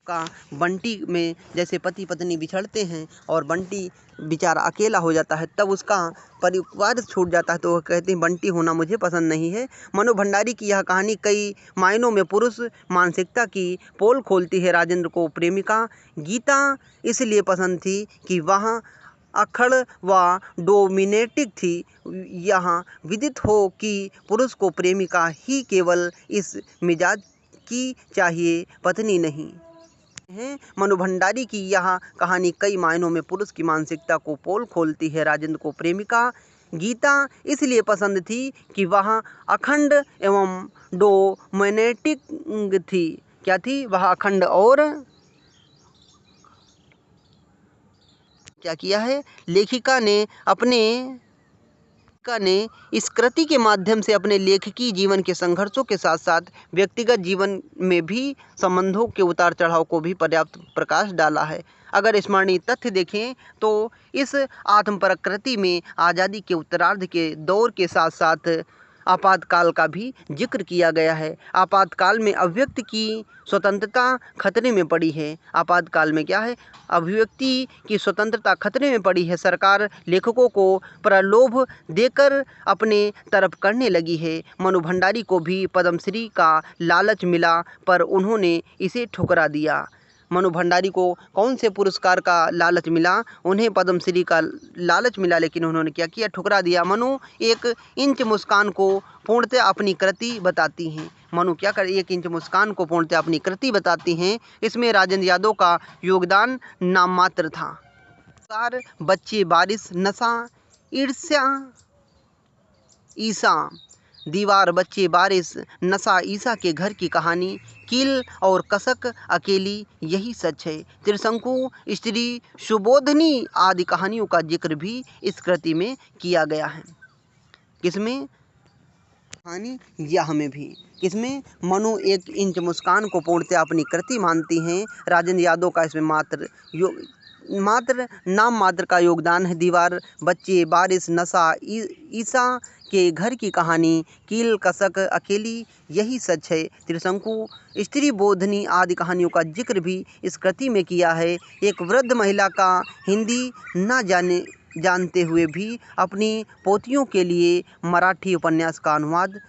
का बंटी में जैसे पति पत्नी बिछड़ते हैं और बंटी बेचारा अकेला हो जाता है, तब उसका परिवार छूट जाता है, तो वह कहते हैं बंटी होना मुझे पसंद नहीं है। मनु भंडारी की यह कहानी कई मायनों में पुरुष मानसिकता की पोल खोलती है। राजेंद्र को प्रेमिका गीता इसलिए पसंद थी कि वह अक्खड़ व डोमिनेटिक थी। यहाँ विदित हो कि पुरुष को प्रेमिका ही केवल इस मिजाज की चाहिए, पत्नी नहीं है। मनु भंडारी की यह कहानी कई मायनों में पुरुष की मानसिकता को पोल खोलती है। राजेंद्र को प्रेमिका गीता इसलिए पसंद थी कि वह अखंड एवं डोमिनेटिक थी। क्या थी, वह अखंड और क्या किया है, लेखिका ने इस कृति के माध्यम से अपने लेखकी जीवन के संघर्षों के साथ साथ व्यक्तिगत जीवन में भी संबंधों के उतार चढ़ाव को भी पर्याप्त प्रकाश डाला है। अगर स्मरणीय तथ्य देखें तो इस आत्मपरक कृति में आज़ादी के उत्तरार्ध के दौर के साथ साथ आपातकाल का भी जिक्र किया गया है। आपातकाल में अभिव्यक्ति की स्वतंत्रता खतरे में पड़ी है। आपातकाल में क्या है, अभिव्यक्ति की स्वतंत्रता खतरे में पड़ी है। सरकार लेखकों को प्रलोभ देकर अपने तरफ करने लगी है। मनु भंडारी को भी पद्मश्री का लालच मिला पर उन्होंने इसे ठुकरा दिया। मनु भंडारी को कौन से पुरस्कार का लालच मिला, उन्हें पद्मश्री का लालच मिला, लेकिन उन्होंने क्या किया, ठुकरा दिया। मनु एक इंच मुस्कान को पूर्णतः अपनी कृति बताती हैं। मनु क्या कर, एक इंच मुस्कान को पूर्णतः अपनी कृति बताती हैं। इसमें राजेंद्र यादव का योगदान नाम मात्र था। सार, बच्चे, बारिश, नशा, ईर्ष्या, ईसा, दीवार, बच्चे, बारिश, नशा, ईसा के घर की कहानी, कील और कसक, अकेली, यही सच है, त्रिशंकु, स्त्री, सुबोधनी आदि कहानियों का जिक्र भी इस कृति में किया गया है। किसमें, कहानी यह में भी, किसमें, मनु एक इंच मुस्कान को पूर्णतः अपनी कृति मानती हैं। राजेंद्र यादव का इसमें नाम मात्र का योगदान है। दीवार, बच्चे, बारिश, नशा, ईसा के घर की कहानी, कील, कसक, अकेली, यही सच है, त्रिशंकु, स्त्री बोधनी आदि कहानियों का जिक्र भी इस कृति में किया है। एक वृद्ध महिला का हिंदी न जानते हुए भी अपनी पोतियों के लिए मराठी उपन्यास का अनुवाद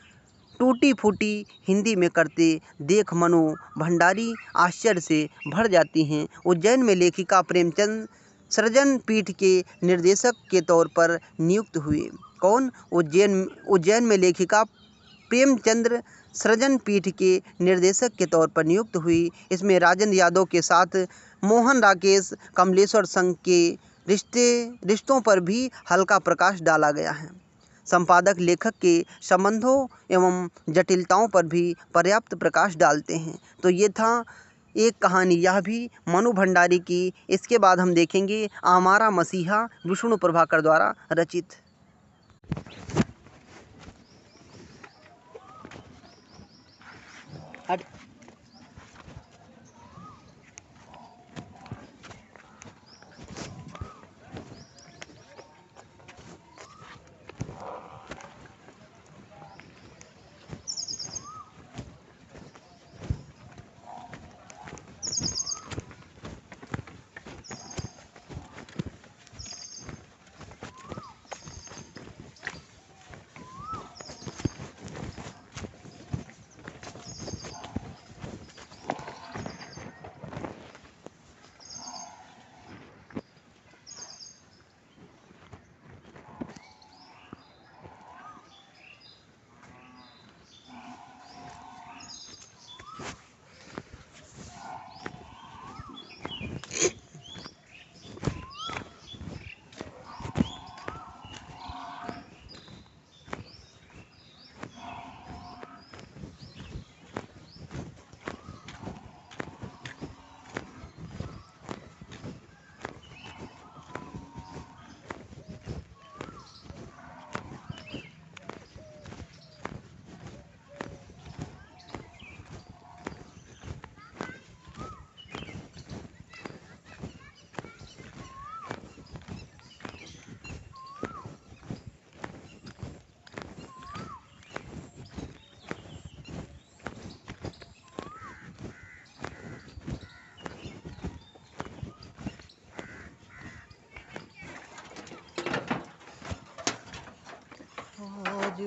टूटी फूटी हिंदी में करते देख मनु भंडारी आश्चर्य से भर जाती हैं। उज्जैन में लेखिका प्रेमचंद सृजन पीठ के निर्देशक के तौर पर नियुक्त हुए। कौन, उज्जैन में लेखिका प्रेमचंद्र सृजन पीठ के निर्देशक के तौर पर नियुक्त हुई। इसमें राजेंद्र यादव के साथ मोहन, राकेश, कमलेश्वर संघ के रिश्तों पर भी हल्का प्रकाश डाला गया है। संपादक लेखक के संबंधों एवं जटिलताओं पर भी पर्याप्त प्रकाश डालते हैं। तो ये था एक कहानी, यह भी मनु भंडारी की। इसके बाद हम देखेंगे आमारा मसीहा, विष्णु प्रभाकर द्वारा रचित। आज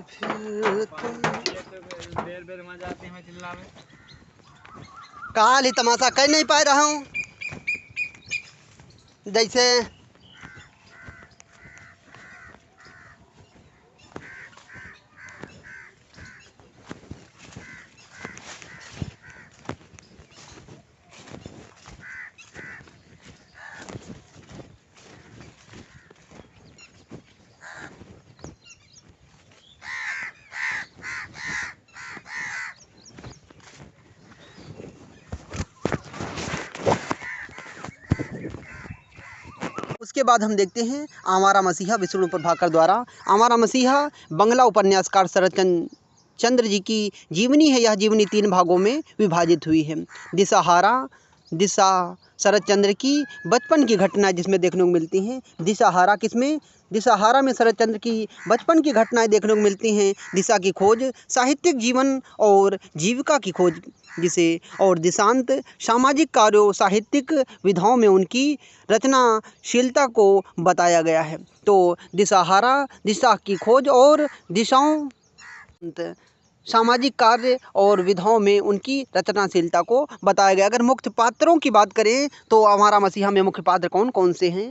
फिर बेर मजा आती है चिल्लावे। काल ही तमाशा कर नहीं पा रहा हूँ, जैसे इसके बाद हम देखते हैं आवारा मसीहा विष्णु प्रभाकर द्वारा। आवारा मसीहा बंगला उपन्यासकार शरत चंद्र जी की जीवनी है। यह जीवनी 3 भागों में विभाजित हुई है। दिशा शरत चंद्र की बचपन की घटनाएं जिसमें देखने को मिलती हैं। दिशाहारा में शरत चंद्र की बचपन की घटनाएं देखने को मिलती हैं। दिशा की खोज साहित्यिक जीवन और जीविका की खोज और दिशांत सामाजिक कार्यों साहित्यिक विधाओं में उनकी रचनाशीलता को बताया गया है। तो दिशा की खोज और दिशाओं सामाजिक कार्य और विधाओं में उनकी रचनाशीलता को बताया गया। अगर मुख्य पात्रों की बात करें तो आवारा मसीहा में मुख्य पात्र कौन कौन से हैं?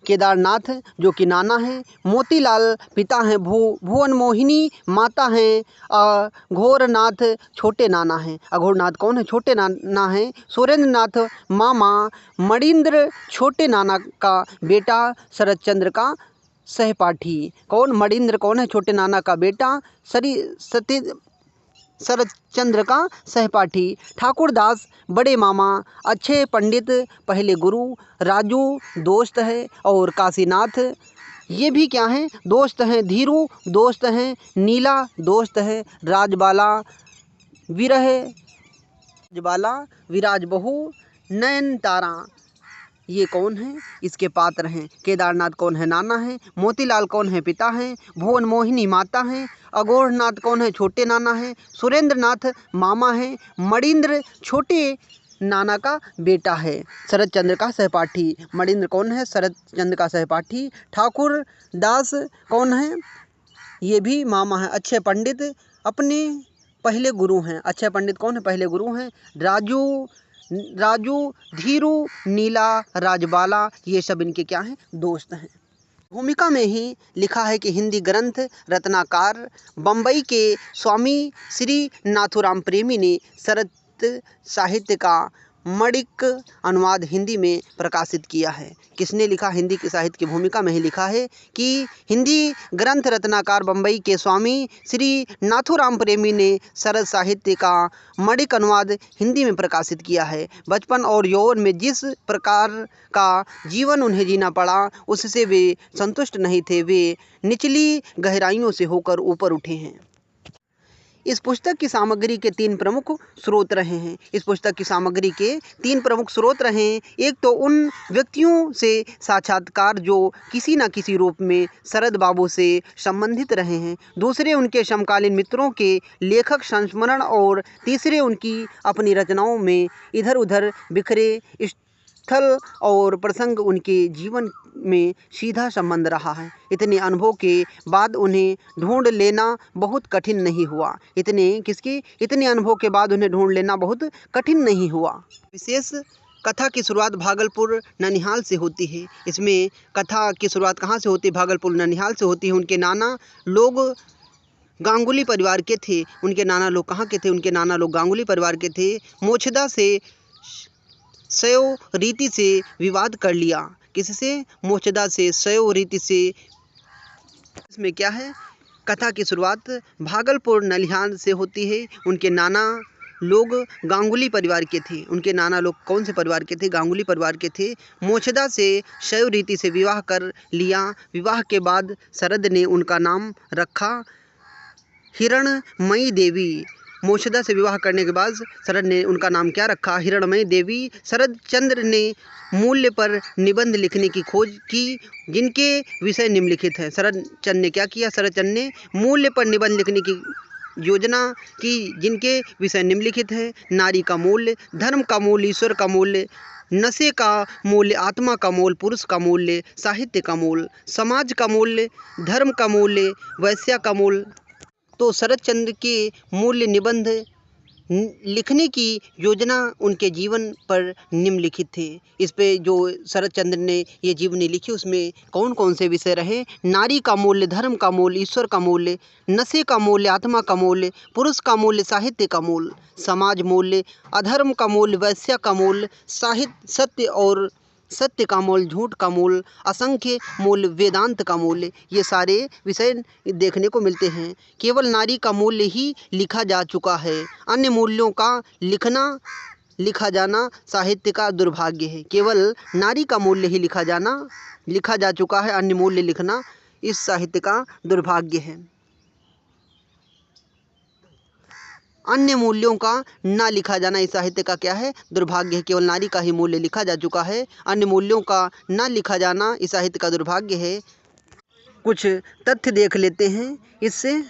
केदारनाथ जो कि नाना हैं, मोतीलाल पिता हैं, भुवन मोहिनी माता हैं, अघोरनाथ छोटे नाना हैं। अघोरनाथ कौन है? छोटे नाना हैं। सुरेंद्रनाथ मामा, मणिंद्र छोटे नाना का बेटा, शरत चंद्र का सहपाठी। कौन? मणिंद्र कौन है? छोटे नाना का बेटा, शरत चंद्र का सहपाठी। ठाकुरदास बड़े मामा, अच्छे पंडित पहले गुरु, राजू दोस्त है और काशीनाथ ये भी क्या हैं? दोस्त हैं। धीरू दोस्त हैं, नीला दोस्त है, राजबाला विराज बहू, नयनतारा ये कौन है? इसके पात्र हैं। केदारनाथ कौन है? नाना है। मोतीलाल कौन है? पिता हैं। भुवन मोहिनी माता हैं। अघोरनाथ कौन है? छोटे नाना है। सुरेंद्रनाथ मामा हैं। मणिंद्र छोटे नाना का बेटा है, शरत चंद्र का सहपाठी। मणिंद्र कौन है? शरत चंद्र का सहपाठी। ठाकुर दास कौन है? ये भी मामा है। अच्छे पंडित अपने पहले गुरु हैं। अच्छे पंडित कौन है? पहले गुरु हैं। राजू, धीरू, नीला, राजबाला ये सब इनके क्या हैं? दोस्त हैं। भूमिका में ही लिखा है कि हिंदी ग्रंथ रत्नाकार बम्बई के स्वामी श्री नाथुराम प्रेमी ने शरत साहित्य का मणिक अनुवाद हिंदी में प्रकाशित किया है। किसने लिखा? हिंदी के साहित्य की भूमिका में ही लिखा है कि हिंदी ग्रंथ रत्नाकार बम्बई के स्वामी श्री नाथुराम प्रेमी ने शरत साहित्य का मणिक अनुवाद हिंदी में प्रकाशित किया है। बचपन और यौवन में जिस प्रकार का जीवन उन्हें जीना पड़ा उससे वे संतुष्ट नहीं थे। वे निचली गहराइयों से होकर ऊपर उठे हैं। इस पुस्तक की सामग्री के 3 प्रमुख स्रोत रहे हैं। एक तो उन व्यक्तियों से साक्षात्कार जो किसी न किसी रूप में शरद बाबू से संबंधित रहे हैं। दूसरे उनके समकालीन मित्रों के लेखक संस्मरण और तीसरे उनकी अपनी रचनाओं में इधर उधर बिखरे स्थल और प्रसंग उनके जीवन में सीधा संबंध रहा है। इतने अनुभव के बाद उन्हें ढूंढ लेना बहुत कठिन नहीं हुआ। इतने अनुभव के बाद उन्हें ढूंढ लेना बहुत कठिन नहीं हुआ। विशेष कथा की शुरुआत भागलपुर ननिहाल से होती है। इसमें कथा की शुरुआत कहाँ से होती है? भागलपुर ननिहाल से होती है। उनके नाना लोग गांगुली परिवार के थे। उनके नाना लोग कहाँ के थे? उनके नाना लोग गांगुली परिवार के थे। मोचदा से शैव रीति से विवाद कर लिया। किससे? मोचदा से शैव रीति से। इसमें क्या है? कथा की शुरुआत भागलपुर ननिहाल से होती है। उनके नाना लोग गांगुली परिवार के थे। उनके नाना लोग कौन से परिवार के थे? गांगुली परिवार के थे। मोचदा से शैव रीति से विवाह कर लिया। विवाह के बाद शरद ने उनका नाम रखा हिरणमयी देवी। मोचदा से विवाह करने के बाद शरद ने उनका नाम क्या रखा? हिरणमयी देवी। शरद चंद्र ने मूल्य पर निबंध लिखने की खोज की जिनके विषय निम्नलिखित हैं। शरद चंद्र ने क्या किया? शरद चंद्र ने मूल्य पर निबंध लिखने की योजना की जिनके विषय निम्नलिखित हैं। नारी का मूल्य, धर्म का मूल्य, ईश्वर का मूल्य, नशे का मूल्य, आत्मा का मूल्य, पुरुष का मूल्य, साहित्य का मूल्य, समाज का मूल्य, धर्म का मूल्य, वैश्या का मूल्य। तो शरद चंद्र के मूल्य निबंध लिखने की योजना उनके जीवन पर निम्नलिखित थे। इस पे जो शरद चंद्र ने ये जीवनी लिखी उसमें कौन कौन से विषय रहे? नारी का मूल्य, धर्म का मूल्य, ईश्वर का मूल्य, नशे का मूल्य, आत्मा का मूल्य, पुरुष का मूल्य, साहित्य का मूल्य, समाज मूल्य, अधर्म का मूल्य, वैश्या का मूल्य, साहित्य सत्य और सत्य का मूल्य, झूठ का मूल्य, असंख्य मूल्य, वेदांत का मूल्य, ये सारे विषय देखने को मिलते हैं। केवल नारी का मूल्य ही लिखा जा चुका है। अन्य मूल्यों का लिखना लिखा जाना साहित्य का दुर्भाग्य है। केवल नारी का मूल्य ही लिखा जा चुका है, अन्य मूल्य लिखना इस साहित्य का दुर्भाग्य है। अन्य मूल्यों का ना लिखा जाना इस साहित्य का क्या है? दुर्भाग्य है। केवल नारी का ही मूल्य लिखा जा चुका है, अन्य मूल्यों का ना लिखा जाना इस साहित्य का दुर्भाग्य है। कुछ तथ्य देख लेते हैं इससे।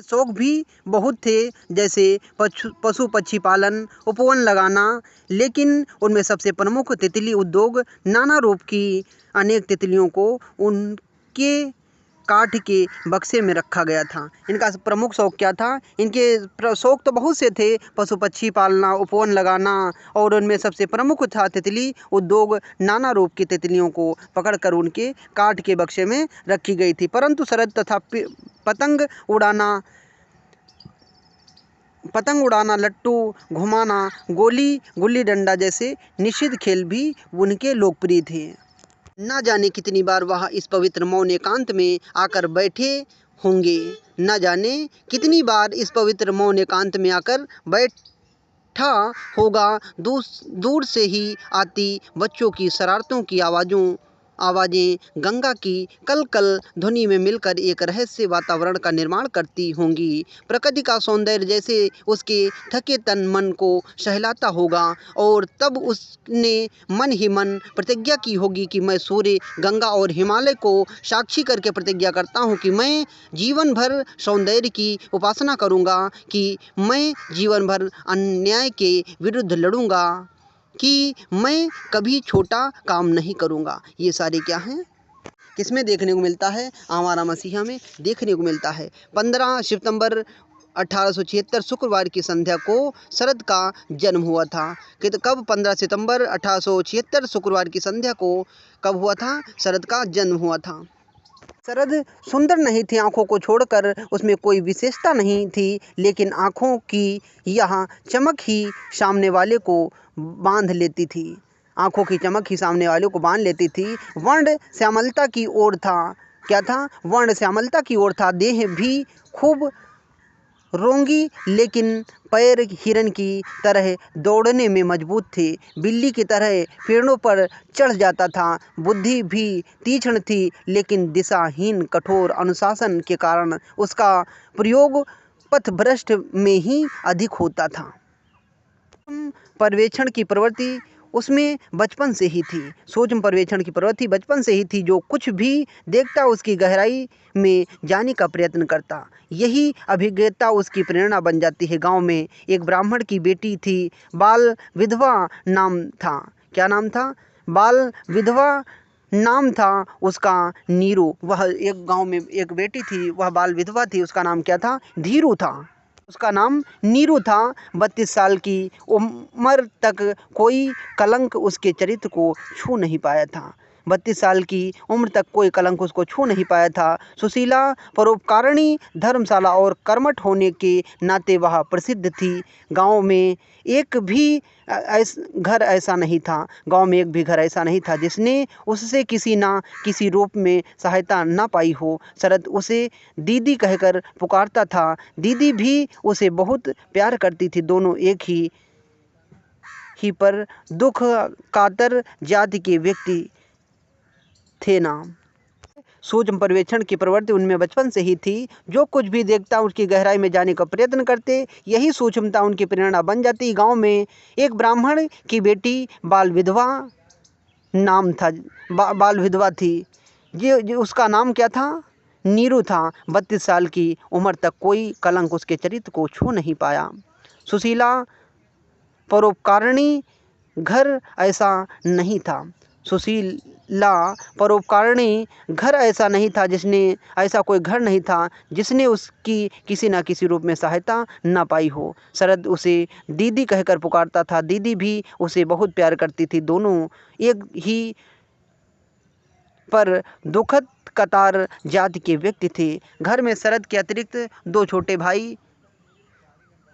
शौक भी बहुत थे, जैसे पशु पक्षी पालन, उपवन लगाना, लेकिन उनमें सबसे प्रमुख तितली उद्योग। नाना रूप की अनेक तितलियों को उनके काठ के बक्से में रखा गया था। इनका प्रमुख शौक क्या था? इनके शौक तो बहुत से थे, पशु पक्षी पालना, उपवन लगाना, और उनमें सबसे प्रमुख था तितली उद्योग। नाना रूप की तितलियों को पकड़कर उनके काठ के बक्से में रखी गई थी। परंतु शरद तथा पतंग उड़ाना, लट्टू घुमाना, गुल्ली डंडा जैसे निषिद्ध खेल भी उनके लोकप्रिय थे। न जाने कितनी बार वह इस पवित्र मौन एकांत में आकर बैठे होंगे। न जाने कितनी बार इस पवित्र मौन एकांत में आकर बैठा होगा। दूर से ही आती बच्चों की शरारतों की आवाज़ें गंगा की कल कल ध्वनि में मिलकर एक रहस्य वातावरण का निर्माण करती होंगी। प्रकृति का सौंदर्य जैसे उसके थके तन मन को सहलाता होगा, और तब उसने मन ही मन प्रतिज्ञा की होगी कि मैं सूर्य, गंगा और हिमालय को साक्षी करके प्रतिज्ञा करता हूँ कि मैं जीवन भर सौंदर्य की उपासना करूँगा, कि मैं जीवन भर अन्याय के विरुद्ध लड़ूंगा, कि मैं कभी छोटा काम नहीं करूँगा। ये सारे क्या हैं? किसमें देखने को मिलता है? आवारा मसीहा में देखने को मिलता है। 15 सितंबर 1876 शुक्रवार की संध्या को शरद का जन्म हुआ था। कब? 15 सितंबर 1876 शुक्रवार की संध्या को कब हुआ था? शरद का जन्म हुआ था। शरद सुंदर नहीं थी, आँखों को छोड़कर उसमें कोई विशेषता नहीं थी, लेकिन आँखों की यह चमक ही सामने वाले को बांध लेती थी। आँखों की चमक ही सामने वाले को बांध लेती थी। वर्ण श्यामलता की ओर था। क्या था? वर्ण श्यामलता की ओर था। देह भी खूब रोंगी, लेकिन पैर हिरन की तरह दौड़ने में मजबूत थे। बिल्ली की तरह पेड़ों पर चढ़ जाता था। बुद्धि भी तीक्ष्ण थी, लेकिन दिशाहीन कठोर अनुशासन के कारण उसका प्रयोग पथभ्रष्ट में ही अधिक होता था। पर्यवेक्षण की प्रवृत्ति उसमें बचपन से ही थी। सूक्ष्म पर्यवेक्षण की प्रवृत्ति बचपन से ही थी। जो कुछ भी देखता उसकी गहराई में जाने का प्रयत्न करता। यही अभिज्ञता उसकी प्रेरणा बन जाती है। गांव में एक ब्राह्मण की बेटी थी, बाल विधवा नाम था। क्या नाम था? बाल विधवा नाम था उसका, नीरू। वह एक गांव में एक बेटी थी, वह बाल विधवा थी। उसका नाम क्या था? धीरू था। उसका नाम नीरू था। 32 साल की उम्र तक कोई कलंक उसके चरित्र को छू नहीं पाया था। 32 साल की उम्र तक कोई कलंक उसको छू नहीं पाया था। सुशीला, परोपकारिणी, धर्मशाला और कर्मठ होने के नाते वह प्रसिद्ध थी। गांव में एक भी घर ऐसा नहीं था जिसने उससे किसी ना किसी रूप में सहायता ना पाई हो। शरद उसे दीदी कहकर पुकारता था। दीदी भी उसे बहुत प्यार करती थी। दोनों एक ही पर दुख कातर जाति के व्यक्ति थे ना। सूक्ष्म पर्यवेक्षण की प्रवृत्ति उनमें बचपन से ही थी। जो कुछ भी देखता उसकी गहराई में जाने का प्रयत्न करते। यही सूक्ष्मता उनकी प्रेरणा बन जाती। गांव में एक ब्राह्मण की बेटी बाल विधवा थी। उसका नाम क्या था? नीरू था। 32 साल की उम्र तक कोई कलंक उसके चरित्र को छू नहीं पाया। सुशीला, परोपकारिणी, घर ऐसा नहीं था। ऐसा कोई घर नहीं था जिसने उसकी किसी न किसी रूप में सहायता न पाई हो। शरद उसे दीदी कहकर पुकारता था। दीदी भी उसे बहुत प्यार करती थी। दोनों एक ही पर दुखद कतार जाति के व्यक्ति थे। घर में शरद के अतिरिक्त 2 छोटे भाई,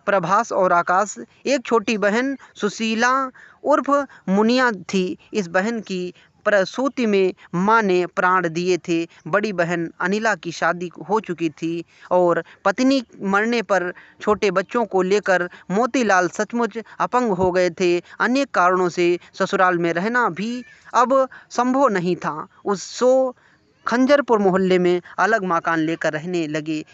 प्रभास और आकाश, एक छोटी बहन सुशीला उर्फ मुनिया थी। इस बहन की प्रसूति में माँ ने प्राण दिए थे। बड़ी बहन अनिला की शादी हो चुकी थी और पत्नी मरने पर छोटे बच्चों को लेकर मोतीलाल सचमुच अपंग हो गए थे। अनेक कारणों से ससुराल में रहना भी अब संभव नहीं था। उसो खंजरपुर मोहल्ले में अलग मकान लेकर रहने लगे।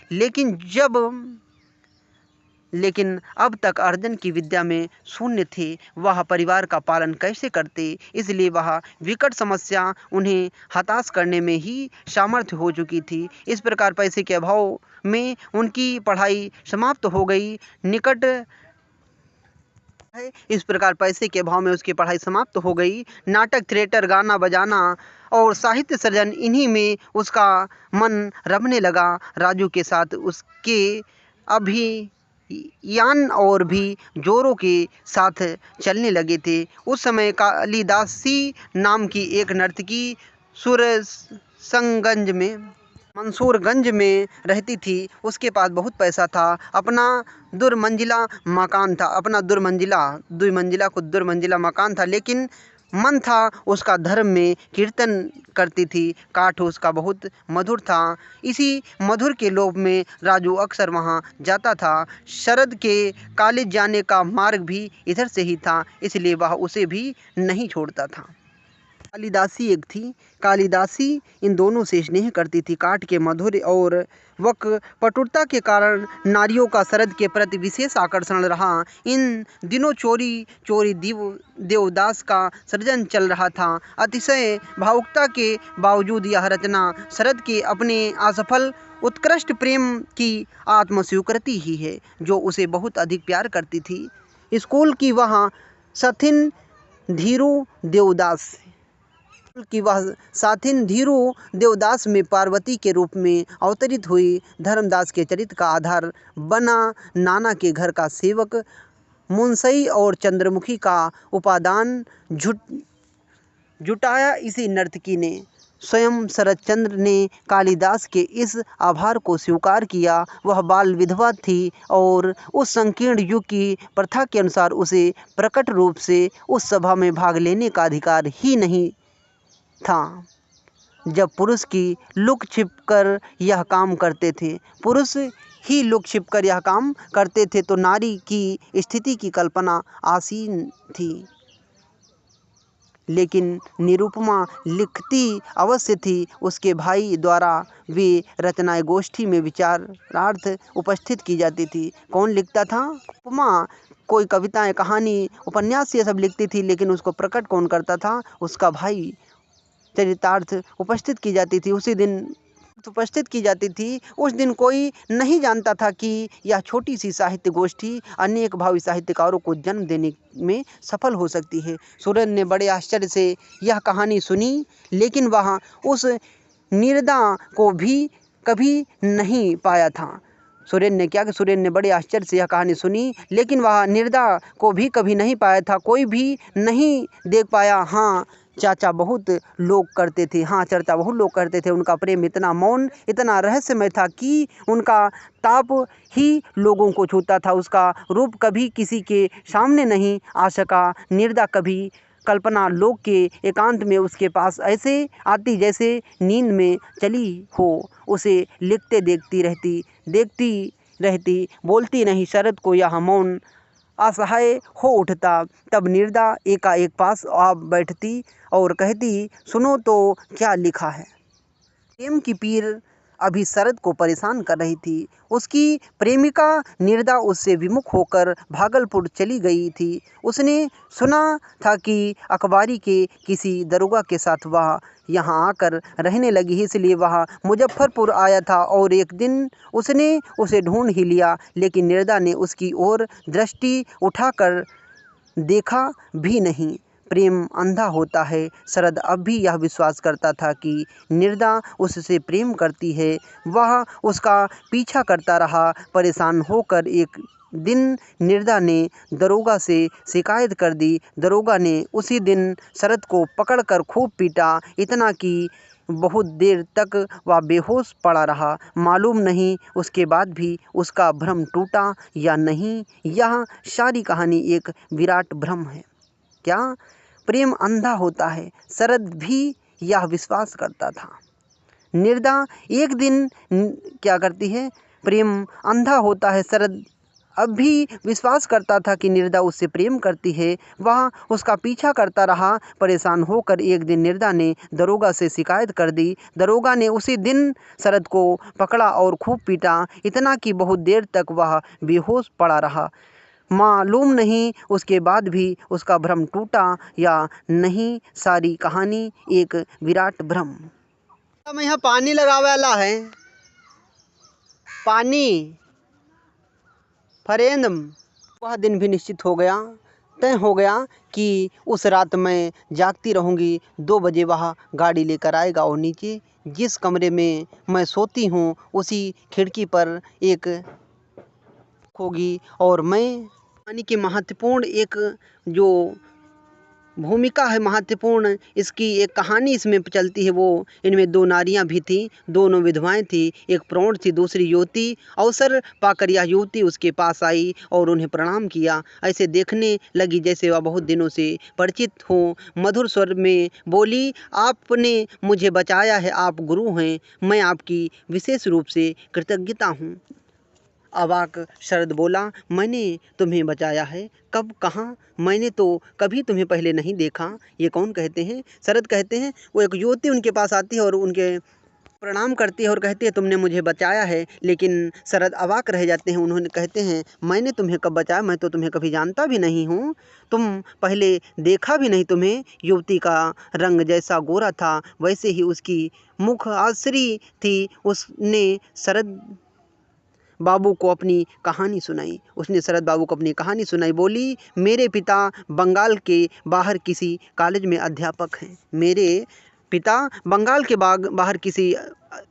लेकिन अब तक अर्जन की विद्या में शून्य थे। वह परिवार का पालन कैसे करते, इसलिए वह विकट समस्या उन्हें हताश करने में ही सामर्थ्य हो चुकी थी। इस प्रकार पैसे के अभाव में उनकी पढ़ाई समाप्त हो गई। इस प्रकार पैसे के अभाव में उसकी पढ़ाई समाप्त हो गई। नाटक, थिएटर, गाना बजाना और साहित्य सृजन, इन्हीं में उसका मन रमने लगा। राजू के साथ उसके अभियान और भी जोरों के साथ चलने लगे थे। उस समय कालिदासी नाम की एक नर्तकी मंसूरगंज में रहती थी। उसके पास बहुत पैसा था। अपना दुर्मंजिला मकान था, लेकिन मन था उसका धर्म में। कीर्तन करती थी। काठ उसका बहुत मधुर था। इसी मधुर के लोभ में राजू अक्सर वहाँ जाता था। शरद के कॉलेज जाने का मार्ग भी इधर से ही था, इसलिए वह उसे भी नहीं छोड़ता था। कालिदासी एक थी। कालिदासी इन दोनों से स्नेह करती थी। काठ के मधुर और वक पटुरता के कारण नारियों का शरद के प्रति विशेष आकर्षण रहा। इन दिनों चोरी देवदास का सृजन चल रहा था। अतिशय भावुकता के बावजूद यह रचना शरद के अपने असफल उत्कृष्ट प्रेम की आत्मस्वीकृति ही है, जो उसे बहुत अधिक प्यार करती थी। स्कूल की वह साथिन धीरू देवदास में पार्वती के रूप में अवतरित हुई। धर्मदास के चरित्र का आधार बना नाना के घर का सेवक मुंसई और चंद्रमुखी का उपादान जुटाया इसी नर्तकी ने। स्वयं शरदचंद्र ने कालिदास के इस आभार को स्वीकार किया। वह बाल विधवा थी और उस संकीर्ण युग की प्रथा के अनुसार उसे प्रकट रूप से उस सभा में भाग लेने का अधिकार ही नहीं था। जब पुरुष की लुक छिपकर यह काम करते थे तो नारी की स्थिति की कल्पना आसीन थी। लेकिन निरुपमा लिखती अवश्य थी। उसके भाई द्वारा वे रचनाएं गोष्ठी में विचारार्थ उपस्थित की जाती थी। कौन लिखता था? उपमा कोई कविताएं, कहानी, उपन्यास ये सब लिखती थी, लेकिन उसको प्रकट कौन करता था? उसका भाई। चरितार्थ उपस्थित की जाती थी। उस दिन कोई नहीं जानता था कि यह छोटी सी साहित्य गोष्ठी अनेक भावी साहित्यकारों को जन्म देने में सफल हो सकती है। सुरेंद्र ने बड़े आश्चर्य से यह कहानी सुनी, लेकिन वह उस निर्दा को भी कभी नहीं पाया था। सुरेंद्र ने बड़े आश्चर्य से यह कहानी सुनी, लेकिन वह निर्दा को भी कभी नहीं पाया था। कोई भी नहीं देख पाया। हाँ, चर्चा बहुत लोग करते थे। उनका प्रेम इतना मौन, इतना रहस्यमय था कि उनका ताप ही लोगों को छूता था। उसका रूप कभी किसी के सामने नहीं आ सका। निर्दा कभी कल्पना लोक के एकांत में उसके पास ऐसे आती जैसे नींद में चली हो। उसे लिखते देखती रहती, बोलती नहीं। शरद को यह मौन असहाय हो उठता। तब निर्दा एकाएक पास आ बैठती और कहती, सुनो तो क्या लिखा है। प्रेम की पीर अभी शरद को परेशान कर रही थी। उसकी प्रेमिका निर्दा उससे विमुख होकर भागलपुर चली गई थी। उसने सुना था कि अखबारी के किसी दरोगा के साथ वह यहाँ आकर रहने लगी, इसलिए वह मुजफ्फरपुर आया था और एक दिन उसने उसे ढूंढ ही लिया। लेकिन निर्दा ने उसकी ओर दृष्टि उठाकर देखा भी नहीं। प्रेम अंधा होता है। शरद अब भी यह विश्वास करता था कि निर्दा उससे प्रेम करती है। वह उसका पीछा करता रहा। परेशान होकर एक दिन निर्दा ने दरोगा से शिकायत कर दी। दरोगा ने उसी दिन शरद को पकड़कर खूब पीटा, इतना कि बहुत देर तक वह बेहोश पड़ा रहा। मालूम नहीं उसके बाद भी उसका भ्रम टूटा या नहीं। यह सारी कहानी एक विराट भ्रम है। क्या प्रेम अंधा होता है, शरद भी यह विश्वास करता था। निर्दा एक दिन क्या करती है, प्रेम अंधा होता है, शरद अब भी विश्वास करता था कि निर्दा उससे प्रेम करती है। वह उसका पीछा करता रहा। परेशान होकर एक दिन निर्दा ने दरोगा से शिकायत कर दी। दरोगा ने उसी दिन शरद को पकड़ा और खूब पीटा, इतना कि बहुत देर तक वह बेहोश पड़ा रहा। मालूम नहीं उसके बाद भी उसका भ्रम टूटा या नहीं। सारी कहानी एक विराट भ्रम। अब यहाँ पानी लगावे वाला है, पानी फरेंदम। वह दिन भी निश्चित हो गया, तय हो गया कि उस रात मैं जागती रहूँगी। 2 बजे वह गाड़ी लेकर आएगा और नीचे जिस कमरे में मैं सोती हूँ उसी खिड़की पर एक होगी और मैं यानी कि महत्वपूर्ण एक जो भूमिका है, महत्वपूर्ण इसकी एक कहानी इसमें चलती है। वो इनमें 2 नारियां भी थीं, दोनों विधवाएं थीं। एक प्रौढ़ थी, दूसरी युवती। अवसर पाकर यह युवती उसके पास आई और उन्हें प्रणाम किया। ऐसे देखने लगी जैसे वह बहुत दिनों से परिचित हो। मधुर स्वर में बोली, आपने मुझे बचाया है, आप गुरु हैं, मैं आपकी विशेष रूप से कृतज्ञता हूँ। अवाक शरद बोला, मैंने तुम्हें बचाया है? कब, कहाँ? मैंने तो कभी तुम्हें पहले नहीं देखा। ये कौन कहते हैं? शरद कहते हैं, वो एक युवती उनके पास आती है और उनके प्रणाम करती है और कहती है तुमने मुझे बचाया है। लेकिन शरद अवाक रह जाते हैं। उन्होंने कहते हैं, मैंने तुम्हें कब बचाया? मैं तो तुम्हें कभी जानता भी नहीं हूँ, तुम पहले देखा भी नहीं तुम्हें। युवती का रंग जैसा गोरा था वैसे ही उसकी मुख आश्री थी। उसने शरद बाबू को अपनी कहानी सुनाई। उसने शरद बाबू को अपनी कहानी सुनाई। बोली, मेरे पिता बंगाल के बाहर किसी कॉलेज में अध्यापक हैं। मेरे पिता बंगाल के बाहर किसी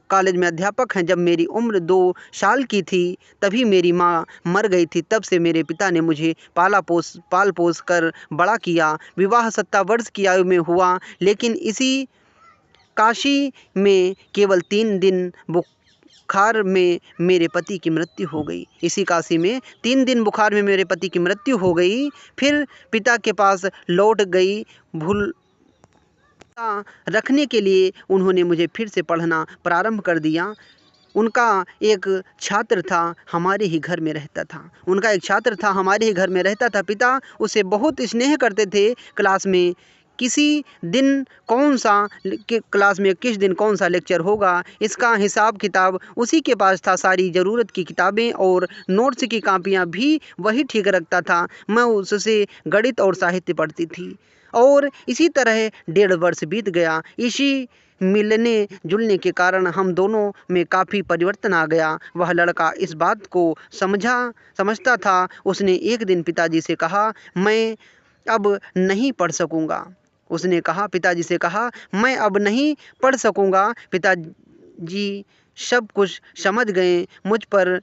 कॉलेज में अध्यापक हैं। जब मेरी उम्र 2 साल की थी तभी मेरी माँ मर गई थी। तब से मेरे पिता ने मुझे पाल पोस कर बड़ा किया। विवाह 17 वर्ष की आयु में हुआ, लेकिन इसी काशी में केवल 3 दिन बुखार में मेरे पति की मृत्यु हो गई। इसी काशी में 3 दिन बुखार में मेरे पति की मृत्यु हो गई। फिर पिता के पास लौट गई। भूल रखने के लिए उन्होंने मुझे फिर से पढ़ना प्रारंभ कर दिया। उनका एक छात्र था, हमारे ही घर में रहता था। पिता उसे बहुत स्नेह करते थे। क्लास में किस दिन कौन सा लेक्चर होगा, इसका हिसाब किताब उसी के पास था। सारी ज़रूरत की किताबें और नोट्स की कापियाँ भी वही ठीक रखता था। मैं उससे गणित और साहित्य पढ़ती थी और इसी तरह 1.5 वर्ष बीत गया। इसी मिलने जुलने के कारण हम दोनों में काफ़ी परिवर्तन आ गया। वह लड़का इस बात को समझता था। उसने एक दिन पिताजी से कहा, मैं अब नहीं पढ़ सकूँगा। मैं अब नहीं पढ़ सकूँगा। पिताजी सब कुछ समझ गए। मुझ पर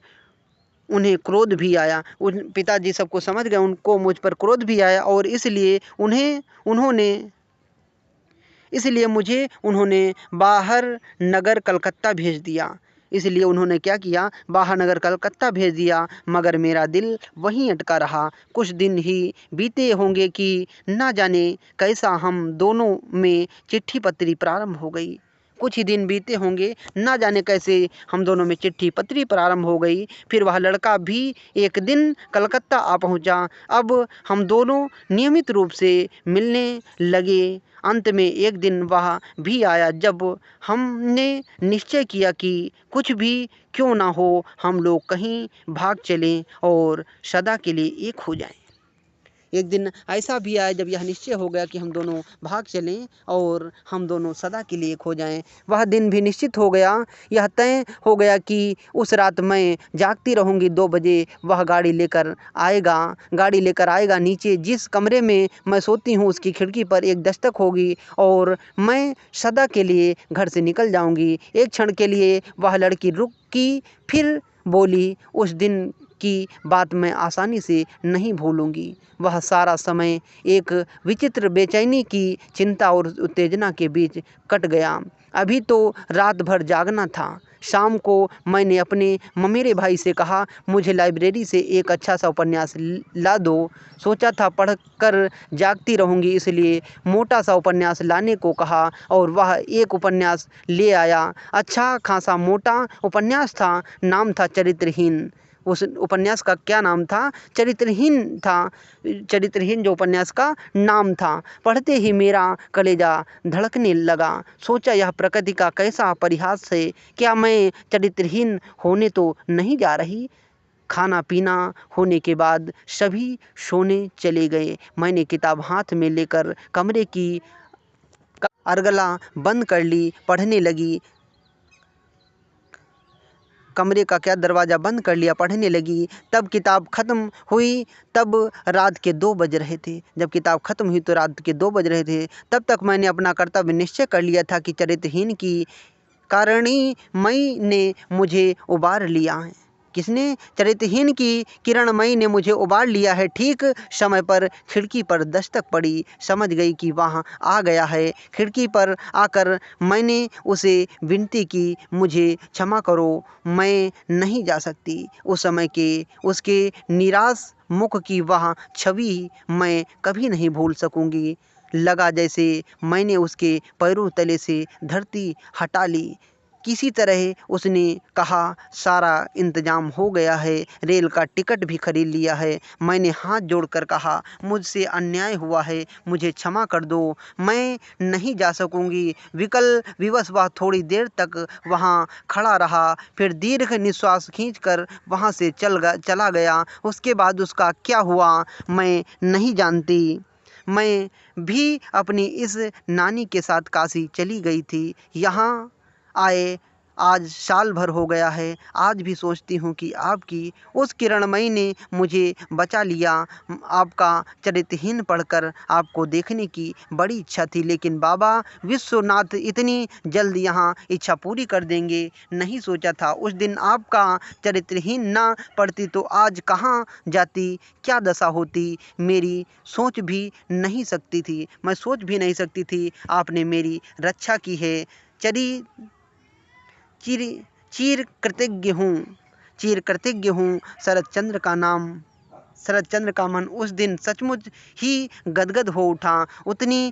उन्हें क्रोध भी आया। पिताजी सबको समझ गए, उनको मुझ पर क्रोध भी आया और इसलिए उन्होंने बाहर नगर कलकत्ता भेज दिया। मगर मेरा दिल वहीं अटका रहा। कुछ दिन ही बीते होंगे कि न जाने कैसा हम दोनों में चिट्ठी पत्री प्रारंभ हो गई। फिर वह लड़का भी एक दिन कलकत्ता आ पहुंचा। अब हम दोनों नियमित रूप से मिलने लगे। अंत में एक दिन वह भी आया जब हमने निश्चय किया कि कुछ भी क्यों ना हो, हम लोग कहीं भाग चलें और सदा के लिए एक हो जाएं। एक दिन ऐसा भी आया जब यह निश्चय हो गया कि हम दोनों भाग चलें और हम दोनों सदा के लिए एक हो जाएं। वह दिन भी निश्चित हो गया। यह तय हो गया कि उस रात मैं जागती रहूँगी। 2 बजे वह गाड़ी लेकर आएगा। नीचे जिस कमरे में मैं सोती हूँ उसकी खिड़की पर एक दस्तक होगी और मैं सदा के लिए घर से निकल जाऊँगी। एक क्षण के लिए वह लड़की रुकी, फिर बोली, उस दिन की बात मैं आसानी से नहीं भूलूंगी। वह सारा समय एक विचित्र बेचैनी की चिंता और उत्तेजना के बीच कट गया। अभी तो रात भर जागना था। शाम को मैंने अपने ममेरे भाई से कहा, मुझे लाइब्रेरी से एक अच्छा सा उपन्यास ला दो। सोचा था पढ़कर जागती रहूँगी, इसलिए मोटा सा उपन्यास लाने को कहा और वह एक उपन्यास ले आया। अच्छा खासा मोटा उपन्यास था। नाम था चरित्रहीन। उस उपन्यास का क्या नाम था? चरित्रहीन था। चरित्रहीन जो उपन्यास का नाम था। पढ़ते ही मेरा कलेजा धड़कने लगा। सोचा, यह प्रकृति का कैसा परिहास है। क्या मैं चरित्रहीन होने तो नहीं जा रही? खाना पीना होने के बाद सभी सोने चले गए। मैंने किताब हाथ में लेकर कमरे की अरगला बंद कर ली, पढ़ने लगी। कमरे का क्या दरवाज़ा बंद कर लिया, पढ़ने लगी। तब किताब ख़त्म हुई। तब रात के 2 बज रहे थे। जब किताब ख़त्म हुई तो रात के 2 बज रहे थे। तब तक मैंने अपना कर्तव्य निश्चय कर लिया था कि चरित्रहीन की कारिणी मई ने मुझे उबार लिया है। किसने? चरित्रहीन की किरणमयी ने मुझे उबार लिया है। ठीक समय पर खिड़की पर दस्तक पड़ी। समझ गई कि वहाँ आ गया है। खिड़की पर आकर मैंने उसे विनती की, मुझे क्षमा करो, मैं नहीं जा सकती। उस समय के उसके निराश मुख की वह छवि मैं कभी नहीं भूल सकूँगी। लगा जैसे मैंने उसके पैरों तले से धरती हटा ली। किसी तरह उसने कहा, सारा इंतजाम हो गया है, रेल का टिकट भी खरीद लिया है। मैंने हाथ जोड़कर कहा, मुझसे अन्याय हुआ है, मुझे क्षमा कर दो, मैं नहीं जा सकूंगी। विकल विवश वह थोड़ी देर तक वहाँ खड़ा रहा, फिर दीर्घ निश्वास खींचकर वहाँ से चला गया। उसके बाद उसका क्या हुआ मैं नहीं जानती। मैं भी अपनी इस नानी के साथ काशी चली गई थी। यहाँ आए आज साल भर हो गया है। आज भी सोचती हूँ कि आपकी उस किरणमयी ने मुझे बचा लिया। आपका चरित्रहीन पढ़कर आपको देखने की बड़ी इच्छा थी, लेकिन बाबा विश्वनाथ इतनी जल्द यहाँ इच्छा पूरी कर देंगे नहीं सोचा था। उस दिन आपका चरित्रहीन ना पढ़ती तो आज कहाँ जाती, क्या दशा होती, मेरी सोच भी नहीं सकती थी। मैं सोच भी नहीं सकती थी। आपने मेरी रक्षा की है। चीर कृतज्ञ हूँ। शरतचंद्र का नाम, शरतचंद्र का मन उस दिन सचमुच ही गदगद हो उठा। उतनी